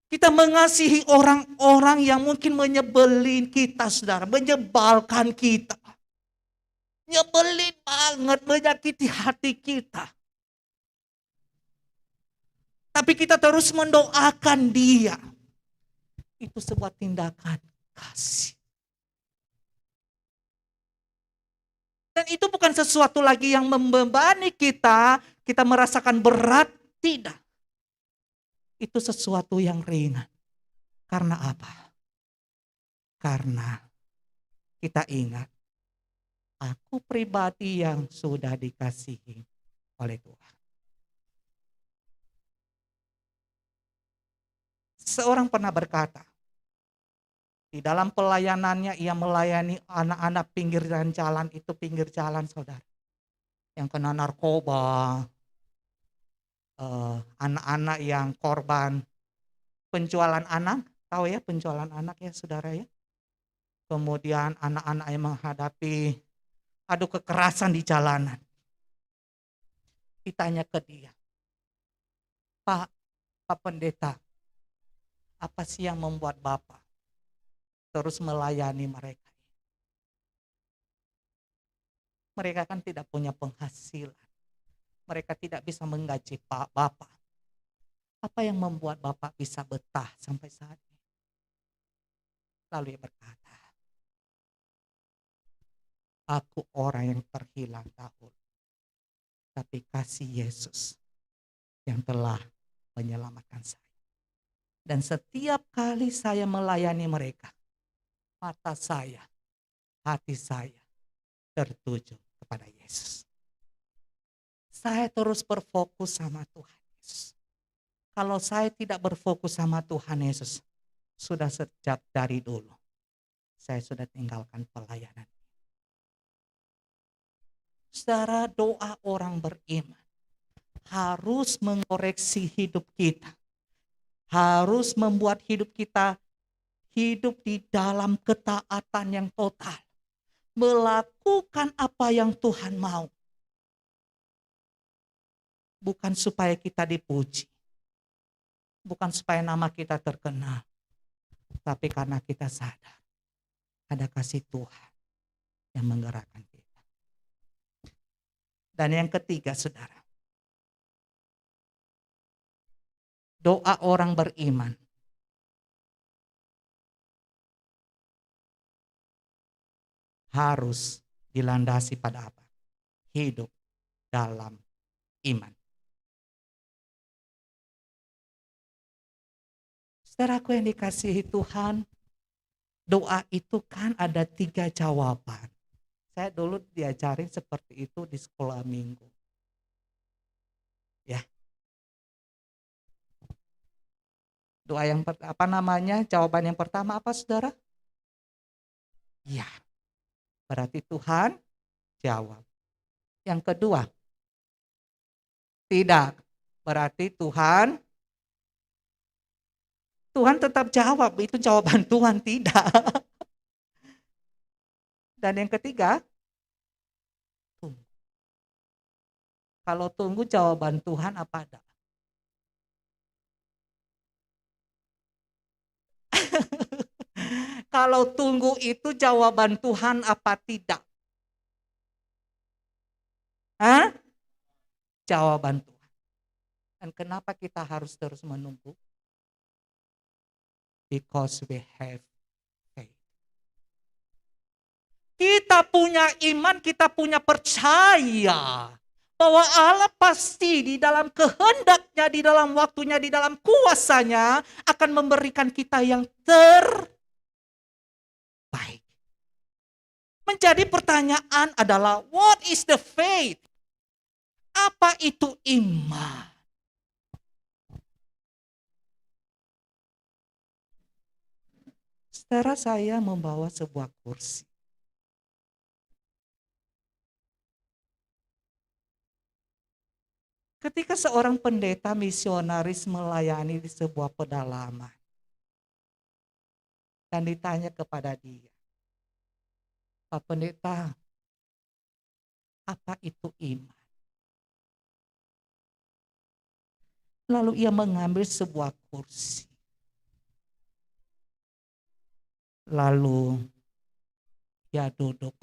Speaker 4: Kita mengasihi orang-orang yang mungkin menyebelin kita, saudara. Menyebalkan kita. Nyebelin banget, menyakiti hati kita. Tapi kita terus mendoakan dia. Itu sebuah tindakan kasih. Dan itu bukan sesuatu lagi yang membebani kita. Kita merasakan berat. Tidak. Itu sesuatu yang ringan. Karena apa? Karena kita ingat. Aku pribadi yang sudah dikasihi oleh Tuhan. Seorang pernah berkata, di dalam pelayanannya ia melayani anak-anak pinggir jalan itu pinggir jalan saudara. Yang kena narkoba, anak-anak yang korban penjualan anak, tahu ya penjualan anak ya saudara ya. Kemudian anak-anak yang menghadapi kekerasan di jalanan. Ditanya ke dia, Pak Pendeta, apa sih yang membuat Bapak terus melayani mereka? Mereka kan tidak punya penghasilan. Mereka tidak bisa menggaji Bapak. Apa yang membuat Bapak bisa betah sampai saat ini? Lalu ia berkata, aku orang yang terhilang dahulu. Tapi kasih Yesus yang telah menyelamatkan saya. Dan setiap kali saya melayani mereka, mata saya, hati saya tertuju kepada Yesus. Saya terus berfokus sama Tuhan Yesus. Kalau saya tidak berfokus sama Tuhan Yesus, sudah sejak dari dulu, saya sudah tinggalkan pelayanan. Saudara, doa orang beriman harus mengoreksi hidup kita. Harus membuat hidup kita hidup di dalam ketaatan yang total. Melakukan apa yang Tuhan mau. Bukan supaya kita dipuji. Bukan supaya nama kita terkenal. Tapi karena kita sadar ada kasih Tuhan yang menggerakkan kita. Dan yang ketiga saudara. Doa orang beriman harus dilandasi pada apa? Hidup dalam iman. Saudaraku yang dikasihi Tuhan, doa itu kan ada 3 jawaban. Saya dulu diajarin seperti itu di sekolah minggu. Ya. Doa yang jawaban yang pertama apa saudara? Ya. Berarti Tuhan jawab. Yang kedua, tidak. Berarti Tuhan tetap jawab, itu jawaban Tuhan tidak. Dan yang ketiga, tunggu. Kalau tunggu jawaban Tuhan apa ada? Kalau tunggu itu jawaban Tuhan apa tidak? Hah? Jawaban Tuhan. Dan kenapa kita harus terus menunggu? Because we have faith. Kita punya iman, kita punya percaya bahwa Allah pasti di dalam kehendaknya, di dalam waktunya, di dalam kuasanya akan memberikan kita yang terbaik. Menjadi pertanyaan adalah, what is the faith? Apa itu iman? Saudara, saya membawa sebuah kursi. Ketika seorang pendeta misionaris melayani di sebuah pedalaman dan ditanya kepada dia, Pak Pendeta, apa itu iman? Lalu ia mengambil sebuah kursi. Lalu ia duduk.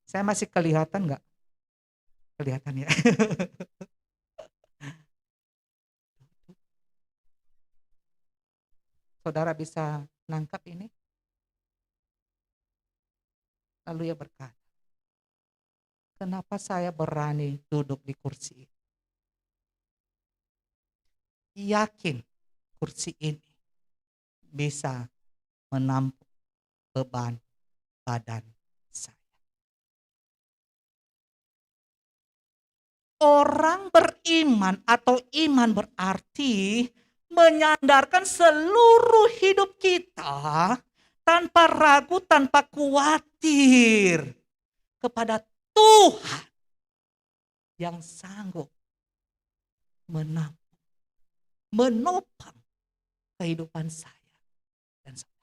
Speaker 4: Saya masih kelihatan enggak? Kelihatan ya. Saudara bisa nangkap ini? Lalu ia berkata, kenapa saya berani duduk di kursi ini? Yakin kursi ini bisa menampung beban badan saya. Orang beriman atau iman berarti menyandarkan seluruh hidup kita tanpa ragu, tanpa khawatir kepada Tuhan yang sanggup menopang kehidupan saya dan saudara.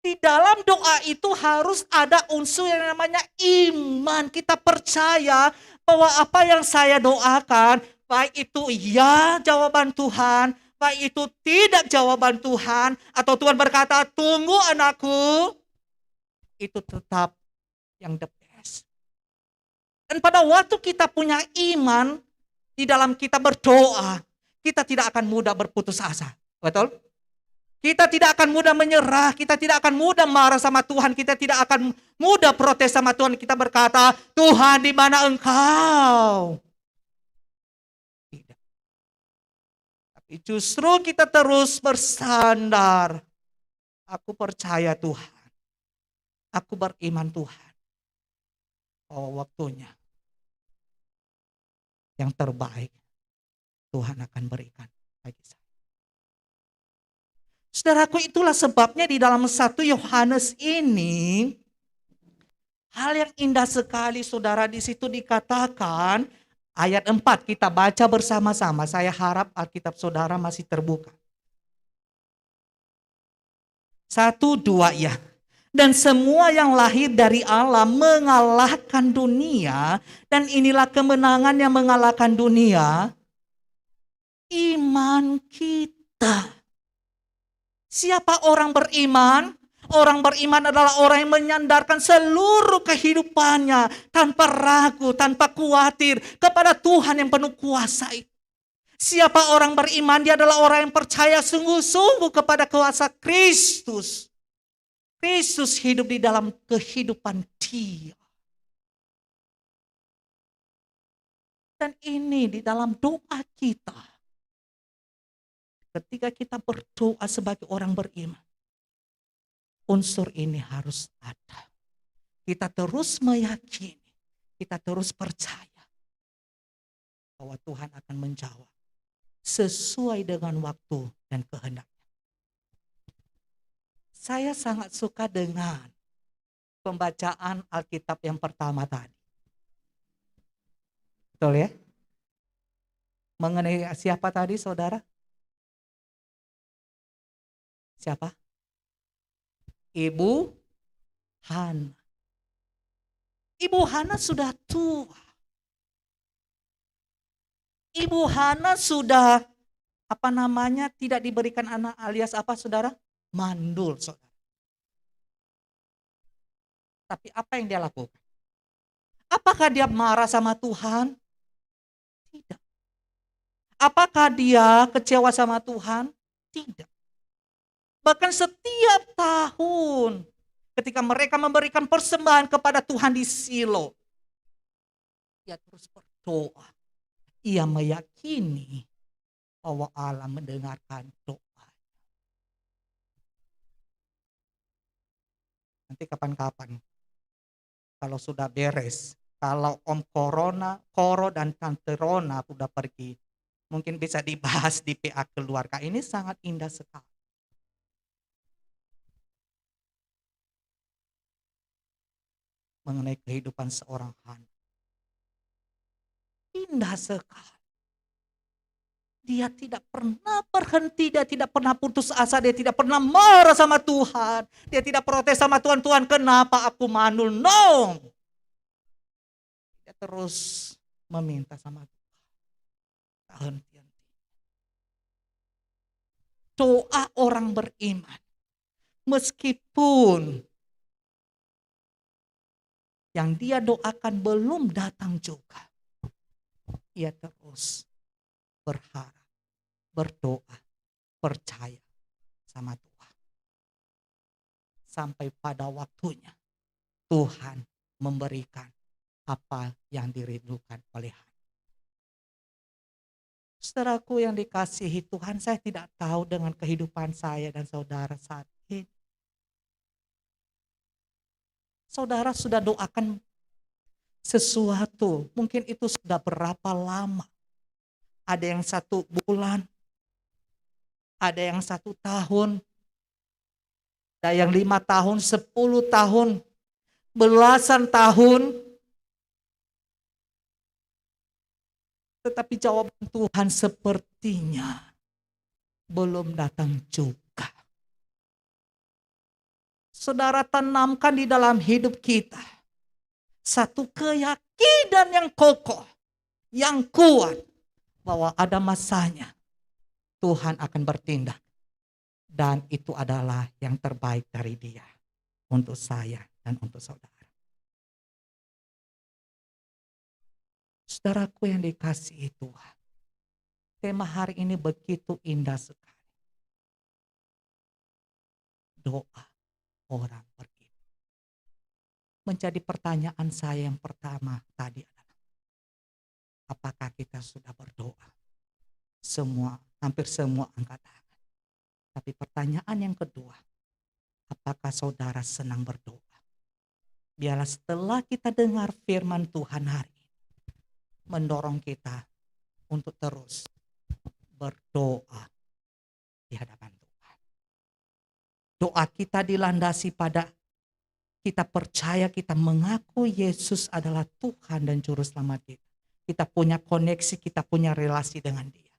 Speaker 4: Di dalam doa itu harus ada unsur yang namanya iman. Kita percaya bahwa apa yang saya doakan, baik itu ya jawaban Tuhan, baik itu tidak jawaban Tuhan, atau Tuhan berkata tunggu anakku, itu tetap yang the best. Dan pada waktu kita punya iman, di dalam kita berdoa, kita tidak akan mudah berputus asa. Betul? Kita tidak akan mudah menyerah, kita tidak akan mudah marah sama Tuhan, kita tidak akan mudah protes sama Tuhan. Kita berkata, Tuhan di mana Engkau? Tidak. Tapi justru kita terus bersandar. Aku percaya Tuhan. Aku beriman Tuhan. Oh, waktunya yang terbaik Tuhan akan berikan bagi saya. Saudaraku, itulah sebabnya di dalam 1 Yohanes ini hal yang indah sekali, saudara. Di situ dikatakan ayat 4, kita baca bersama-sama. Saya harap Alkitab saudara masih terbuka. 1, 2 ya. Dan semua yang lahir dari Allah mengalahkan dunia, dan inilah kemenangan yang mengalahkan dunia, iman kita. Siapa orang beriman? Orang beriman adalah orang yang menyandarkan seluruh kehidupannya tanpa ragu, tanpa khawatir kepada Tuhan yang penuh kuasa itu. Siapa orang beriman? Dia adalah orang yang percaya sungguh-sungguh kepada kuasa Kristus. Kristus hidup di dalam kehidupan dia. Dan ini di dalam doa kita. Ketika kita berdoa sebagai orang beriman, unsur ini harus ada. Kita terus meyakini, kita terus percaya bahwa Tuhan akan menjawab sesuai dengan waktu dan kehendaknya. Saya sangat suka dengan pembacaan Alkitab yang pertama tadi. Betul ya? Mengenai siapa tadi saudara? Siapa? Ibu Hana. Ibu Hana sudah tua. Ibu Hana sudah tidak diberikan anak, alias apa saudara? Mandul saudara. Tapi apa yang dia lakukan? Apakah dia marah sama Tuhan? Tidak. Apakah dia kecewa sama Tuhan? Tidak. Bahkan setiap tahun ketika mereka memberikan persembahan kepada Tuhan di Silo, ia terus berdoa. Ia meyakini bahwa Allah mendengarkan doa. Nanti kapan-kapan kalau sudah beres, kalau Om Koro dan Tante Rona sudah pergi, mungkin bisa dibahas di PA keluarga. Ini sangat indah sekali. Mengenai kehidupan seorang Hana. Indah sekali. Dia tidak pernah berhenti, dia tidak pernah putus asa, dia tidak pernah marah sama Tuhan. Dia tidak protes sama Tuhan, Tuhan kenapa aku mandul? No. Dia terus meminta sama Tuhan. Tak henti-henti. Doa orang beriman. Meskipun yang dia doakan belum datang juga, ia terus berharap, berdoa, percaya sama Tuhan. Sampai pada waktunya Tuhan memberikan apa yang dirindukan oleh hati. Saudaraku yang dikasihi Tuhan, saya tidak tahu dengan kehidupan saya dan saudara saat ini. Saudara sudah doakan sesuatu, mungkin itu sudah berapa lama. Ada yang 1 bulan, ada yang 1 tahun, ada yang 5 tahun, 10 tahun, belasan tahun. Tetapi jawaban Tuhan sepertinya belum datang juga. Saudara, tanamkan di dalam hidup kita satu keyakinan yang kokoh, yang kuat, bahwa ada masanya Tuhan akan bertindak. Dan itu adalah yang terbaik dari Dia untuk saya dan untuk saudara. Saudaraku yang dikasihi Tuhan, tema hari ini begitu indah sekali. Doa orang beriman. Menjadi pertanyaan saya yang pertama tadi adalah, apakah kita sudah berdoa? Hampir semua angkat tangan. Tapi pertanyaan yang kedua, apakah saudara senang berdoa? Biarlah setelah kita dengar firman Tuhan hari ini, mendorong kita untuk terus berdoa di hadapan Tuhan. Doa kita dilandasi pada kita percaya, kita mengaku Yesus adalah Tuhan dan Juru Selamat kita. Kita punya koneksi, kita punya relasi dengan Dia.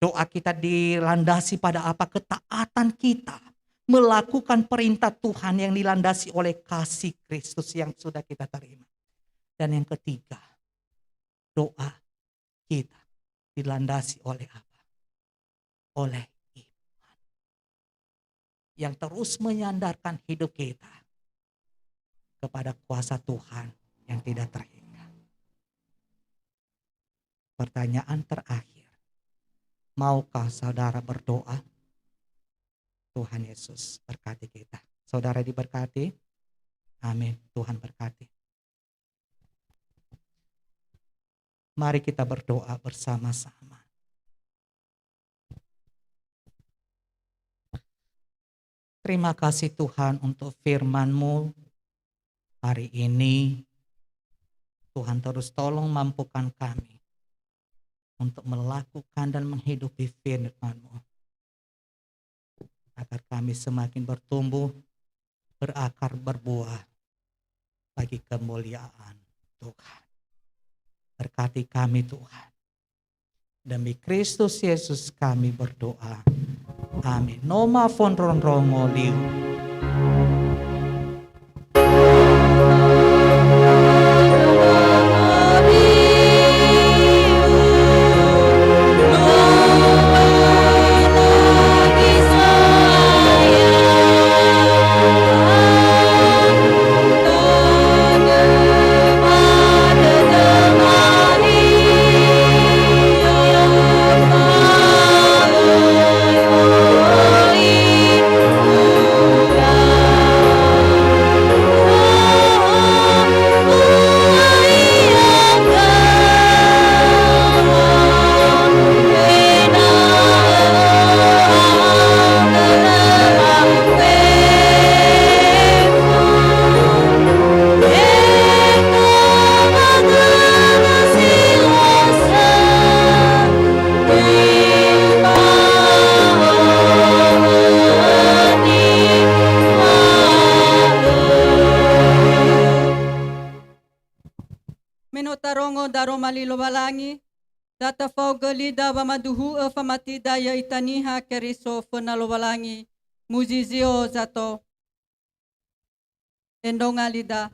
Speaker 4: Doa kita dilandasi pada apa? Ketaatan kita melakukan perintah Tuhan yang dilandasi oleh kasih Kristus yang sudah kita terima. Dan yang ketiga, doa kita dilandasi oleh apa? Oleh iman. Yang terus menyandarkan hidup kita kepada kuasa Tuhan yang tidak terhingga. Pertanyaan terakhir, maukah saudara berdoa? Tuhan Yesus berkati kita. Saudara diberkati? Amin. Tuhan berkati. Mari kita berdoa bersama-sama. Terima kasih Tuhan untuk firman-Mu hari ini. Tuhan terus tolong mampukan kami untuk melakukan dan menghidupi firman-Mu, agar kami semakin bertumbuh, berakar, berbuah bagi kemuliaan Tuhan. Berkati kami Tuhan. Demi Kristus Yesus kami berdoa. Amin. Noma von ronrongo liu.
Speaker 2: Menotarongo daro malilo balangi, data fau gelida bamaduhu famatida ya itaniha keriso fenalo balangi, muzizio zato. Endongalida.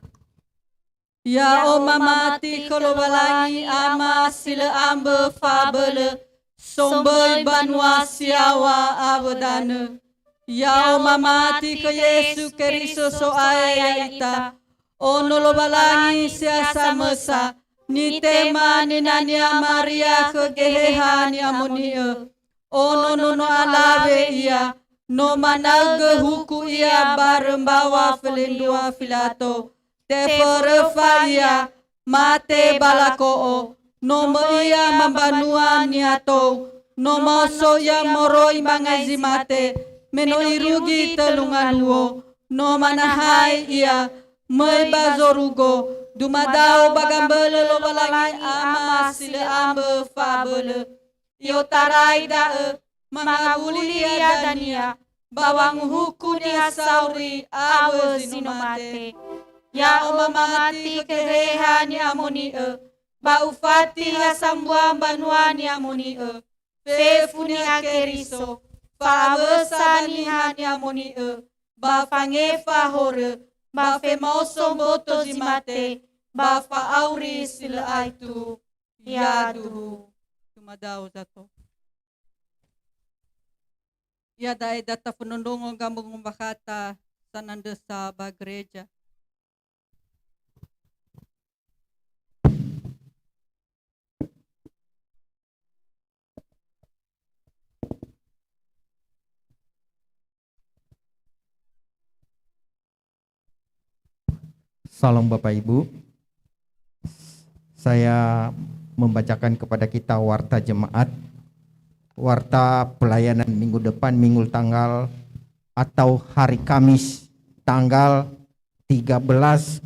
Speaker 2: Ya o mamati kalo balangi ama sila ambe fabele, sombel banwa siawa abadane. Ya o mamati ke Yesu keriso so aya ita. O nolo balangi siasa mesa, ni tema ni nania Maria kegehehan ya munia. O no alave ia, no manage huku ia barembawa felindua filato. Te perefa ia, mate balako no mo ia mambanua niato, no moso ya moroi mangazimate, meno irugi telungan uo, no manahai ia, may bazorugo, Dumadau bagambele lo balangi ama sile ambe fabele. Yo tarai dae mangaguli dania. Bawang huku ni hasauri awe sinomate. Ya omamati kerehan ya moni Baufati hasambua banuani amoni Fefuni akeriso. Fabesani hani amoni Bafange fahore. Bafe mauso moto zimate. Bafa auri sila aitu. Yadu. Tumadao zato. Ya dai data penundungan gambung bakata sananda sa bagreja.
Speaker 5: Salam Bapak Ibu. Saya membacakan kepada kita warta jemaat, warta pelayanan minggu depan, minggu tanggal atau hari Kamis tanggal 13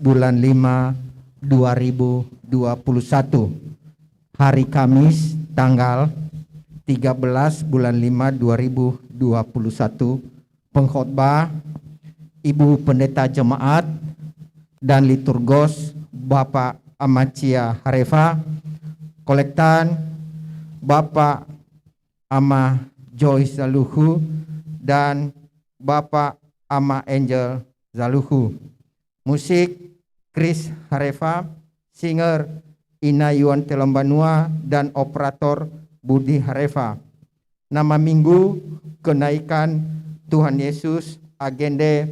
Speaker 5: bulan 5 2021. Hari Kamis tanggal 13 bulan 5 2021. Pengkhotbah Ibu Pendeta Jemaat dan liturgos Bapak Amacia Harefa, kolektan Bapak Ama Joyce Zaluhu dan Bapak Ama Angel Zaluhu. Musik Chris Harefa, singer Ina Yuan Telembanua dan operator Budi Harefa. Nama minggu kenaikan Tuhan Yesus, agenda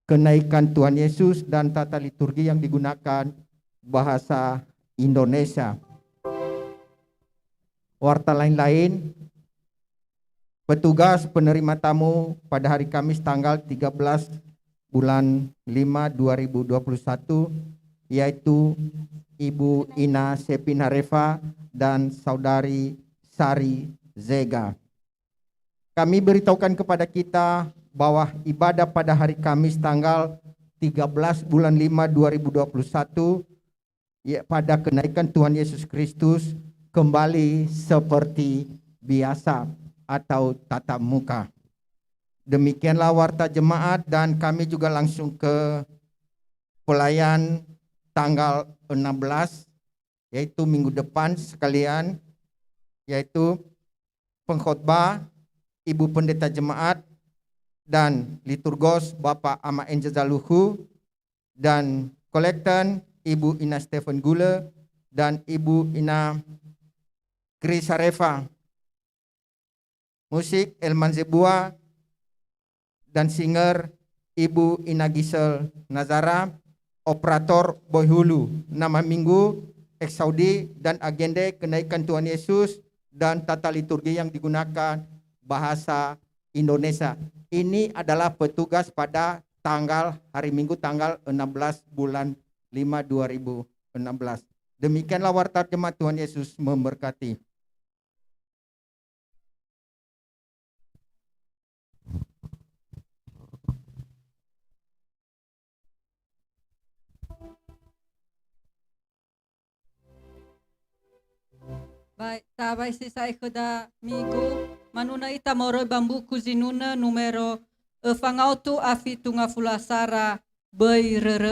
Speaker 5: kenaikan Tuhan Yesus dan tata liturgi yang digunakan bahasa Indonesia. Warta lain-lain, petugas penerima tamu pada hari Kamis tanggal 13 bulan 5 2021 yaitu Ibu Ina Sepin Harefa dan Saudari Sari Zega. Kami beritahukan kepada kita bahwa ibadah pada hari Kamis tanggal 13 bulan 5 2021 ya, pada kenaikan Tuhan Yesus Kristus kembali seperti biasa atau tatap muka. Demikianlah warta jemaat dan kami juga langsung ke pelayan tanggal 16 yaitu minggu depan sekalian, yaitu pengkhotbah Ibu Pendeta Jemaat dan liturgos Bapak Ama Angel Zaluhu dan kolektan Ibu Ina Stephen Gule dan Ibu Ina Chris Harefa. Musik Elman Zebua dan singer Ibu Ina Gisel Nazara, operator Boy Hulu. Nama minggu Eksaudi dan agenda kenaikan Tuhan Yesus dan tata liturgi yang digunakan bahasa Indonesia. Ini adalah petugas pada tanggal hari Minggu tanggal 16 bulan 5 2016. Demikianlah warta jemaat. Tuhan Yesus memberkati.
Speaker 2: Baik, tabay si saya kada minggu manuna ita moro bambu kuzinuna numero fangautu afi tunga fulasara bay rere.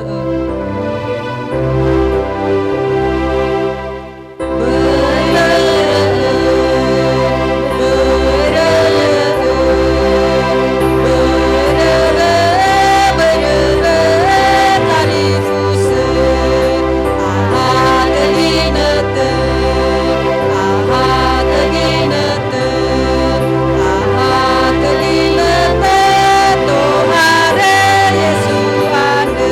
Speaker 1: Yesu ande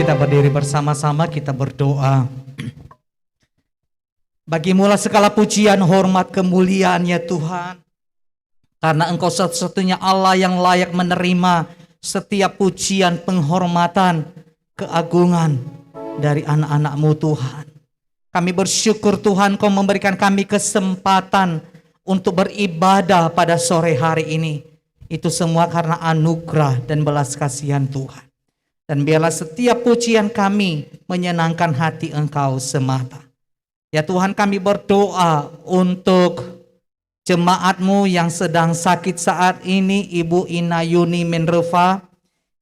Speaker 4: kita berdiri bersama-sama, kita berdoa. Bagimulah segala pujian, hormat, kemuliaan ya Tuhan. Karena Engkau satu-satunya Allah yang layak menerima setiap pujian, penghormatan, keagungan dari anak-anak-Mu Tuhan. Kami bersyukur Tuhan Kau memberikan kami kesempatan untuk beribadah pada sore hari ini. Itu semua karena anugerah dan belas kasihan Tuhan. Dan biarlah setiap pujian kami menyenangkan hati Engkau semata. Ya Tuhan, kami berdoa untuk jemaat-Mu yang sedang sakit saat ini, Ibu Ina Yuni Menreva.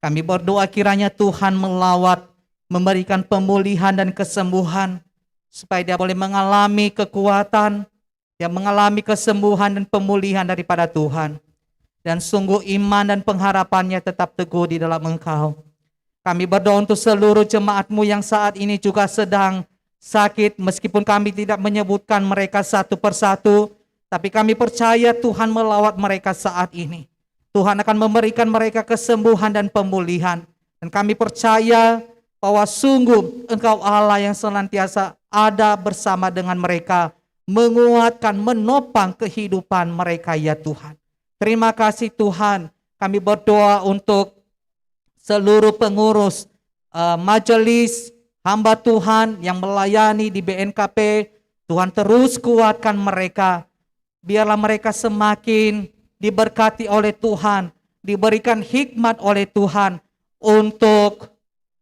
Speaker 4: Kami berdoa kiranya Tuhan melawat, memberikan pemulihan dan kesembuhan, supaya dia boleh mengalami kekuatan, dia mengalami kesembuhan dan pemulihan daripada Tuhan. Dan sungguh iman dan pengharapannya tetap teguh di dalam Engkau. Kami berdoa untuk seluruh jemaat-Mu yang saat ini juga sedang sakit, meskipun kami tidak menyebutkan mereka satu persatu, tapi kami percaya Tuhan melawat mereka saat ini. Tuhan akan memberikan mereka kesembuhan dan pemulihan. Dan kami percaya bahwa sungguh Engkau Allah yang senantiasa ada bersama dengan mereka, menguatkan, menopang kehidupan mereka ya Tuhan. Terima kasih Tuhan. Kami berdoa untuk seluruh pengurus majelis hamba Tuhan yang melayani di BNKP. Tuhan terus kuatkan mereka. Biarlah mereka semakin diberkati oleh Tuhan, diberikan hikmat oleh Tuhan untuk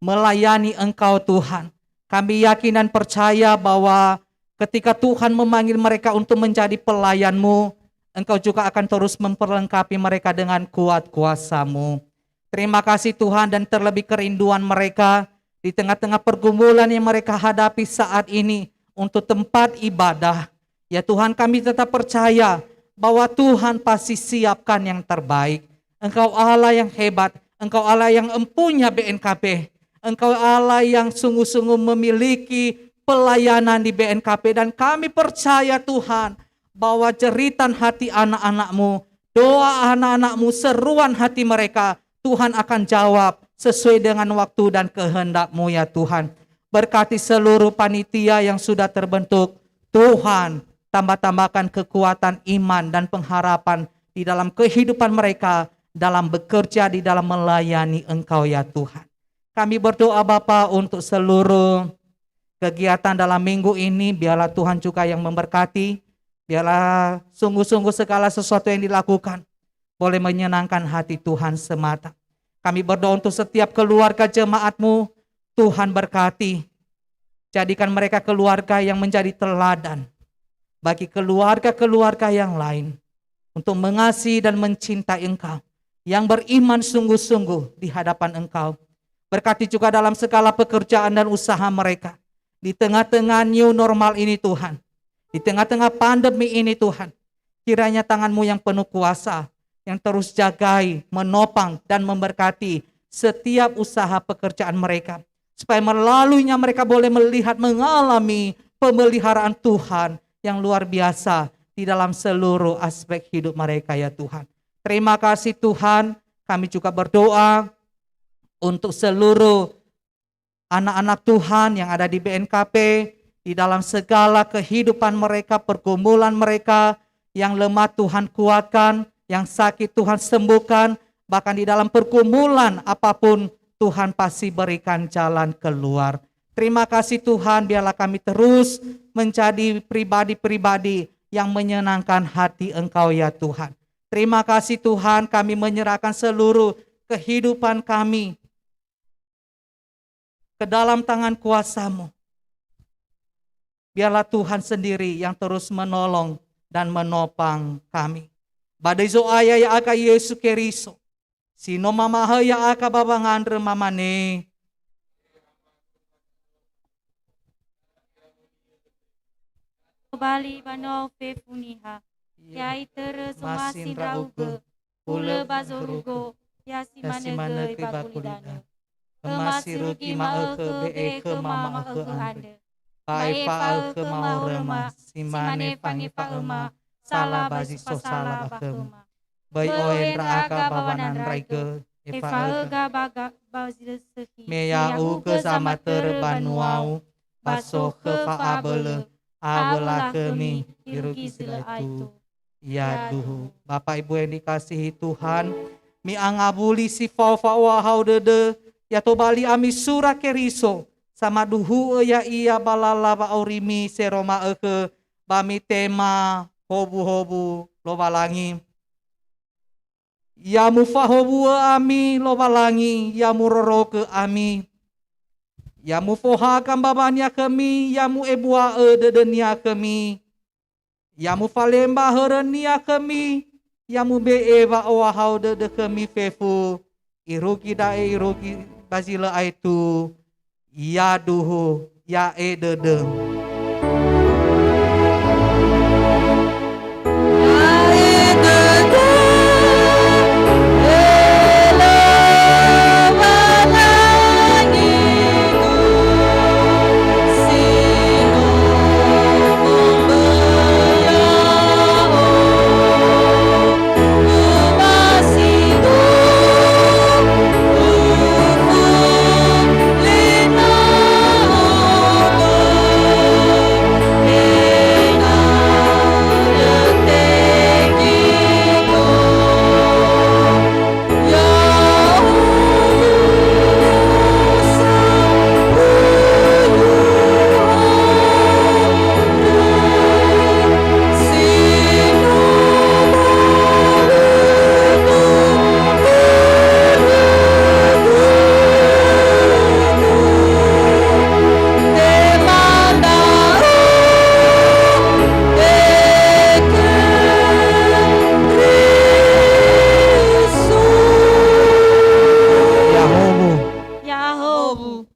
Speaker 4: melayani Engkau Tuhan. Kami yakin dan percaya bahwa ketika Tuhan memanggil mereka untuk menjadi pelayan-Mu, Engkau juga akan terus memperlengkapi mereka dengan kuat kuasa-Mu. Terima kasih Tuhan, dan terlebih kerinduan mereka di tengah-tengah pergumulan yang mereka hadapi saat ini untuk tempat ibadah. Ya Tuhan, kami tetap percaya bahwa Tuhan pasti siapkan yang terbaik. Engkau Allah yang hebat, Engkau Allah yang empunya BNKP. Engkau Allah yang sungguh-sungguh memiliki pelayanan di BNKP. Dan kami percaya Tuhan bahwa jeritan hati anak-anak-Mu, doa anak-anak-Mu, seruan hati mereka, Tuhan akan jawab sesuai dengan waktu dan kehendak-Mu ya Tuhan. Berkati seluruh panitia yang sudah terbentuk. Tuhan, tambah-tambahkan kekuatan iman dan pengharapan di dalam kehidupan mereka, dalam bekerja, di dalam melayani Engkau ya Tuhan. Kami berdoa Bapa untuk seluruh kegiatan dalam minggu ini, biarlah Tuhan juga yang memberkati. Biarlah sungguh-sungguh segala sesuatu yang dilakukan boleh menyenangkan hati Tuhan semata. Kami berdoa untuk setiap keluarga jemaat-Mu, Tuhan berkati. Jadikan mereka keluarga yang menjadi teladan bagi keluarga-keluarga yang lain untuk mengasihi dan mencintai Engkau, yang beriman sungguh-sungguh di hadapan Engkau. Berkati juga dalam segala pekerjaan dan usaha mereka. Di tengah-tengah new normal ini Tuhan, di tengah-tengah pandemi ini Tuhan, kiranya tangan-Mu yang penuh kuasa, yang terus jagai, menopang dan memberkati setiap usaha pekerjaan mereka, supaya melaluinya mereka boleh melihat, mengalami pemeliharaan Tuhan yang luar biasa di dalam seluruh aspek hidup mereka ya Tuhan. Terima kasih Tuhan. Kami juga berdoa untuk seluruh anak-anak Tuhan yang ada di BNKP, di dalam segala kehidupan mereka, pergumulan mereka, yang lemah Tuhan kuatkan, yang sakit Tuhan sembuhkan, bahkan di dalam pergumulan apapun Tuhan pasti berikan jalan keluar. Terima kasih Tuhan, biarlah kami terus menjadi pribadi-pribadi yang menyenangkan hati Engkau ya Tuhan. Terima kasih Tuhan, kami menyerahkan seluruh kehidupan kami ke dalam tangan kuasa-Mu. Biarlah Tuhan sendiri yang terus menolong dan menopang kami. Badai zo aya ya aka Yesu Keriso. Sino mamaha ya aka babangandre mamane.
Speaker 3: Bali bano fe funiha. Ya itere sumasin rauge. Ule bazorugo. Ya simane ge bakulidano. Kemasiruki maeke beeke mama eke ande. Pae paeke mau rema. Simane pangi paema. Salah bazi so salah bakema. Bayi oen raaka bawanan raike. Eva ega baga bazil sehi.
Speaker 4: Meya u ke sama terbanuau. Baso ke faabele. Abelah kemi. Irugi sila itu. Ya duhu. Bapak Ibu yang dikasihi Tuhan. Mi angabuli si fau wahau dede. Ya tobali ami sura keriso. Sama duhu ya iya balala ba aurimi seroma eke. Bami tema hobu-hobu lobalangi. Ya mufahobu ami lobalangi. Ya muroro ke ami. Ya mufoha kambabanya kemi. Ya mu ebua dedenia kemi. Ya mu falemba herenia kemi. Ya mu beeva owahau de kemi fefu. Irugi dae irugi bazila aitu. Ya duhu. Ya dedem.
Speaker 3: Yahobu.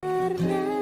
Speaker 1: Karena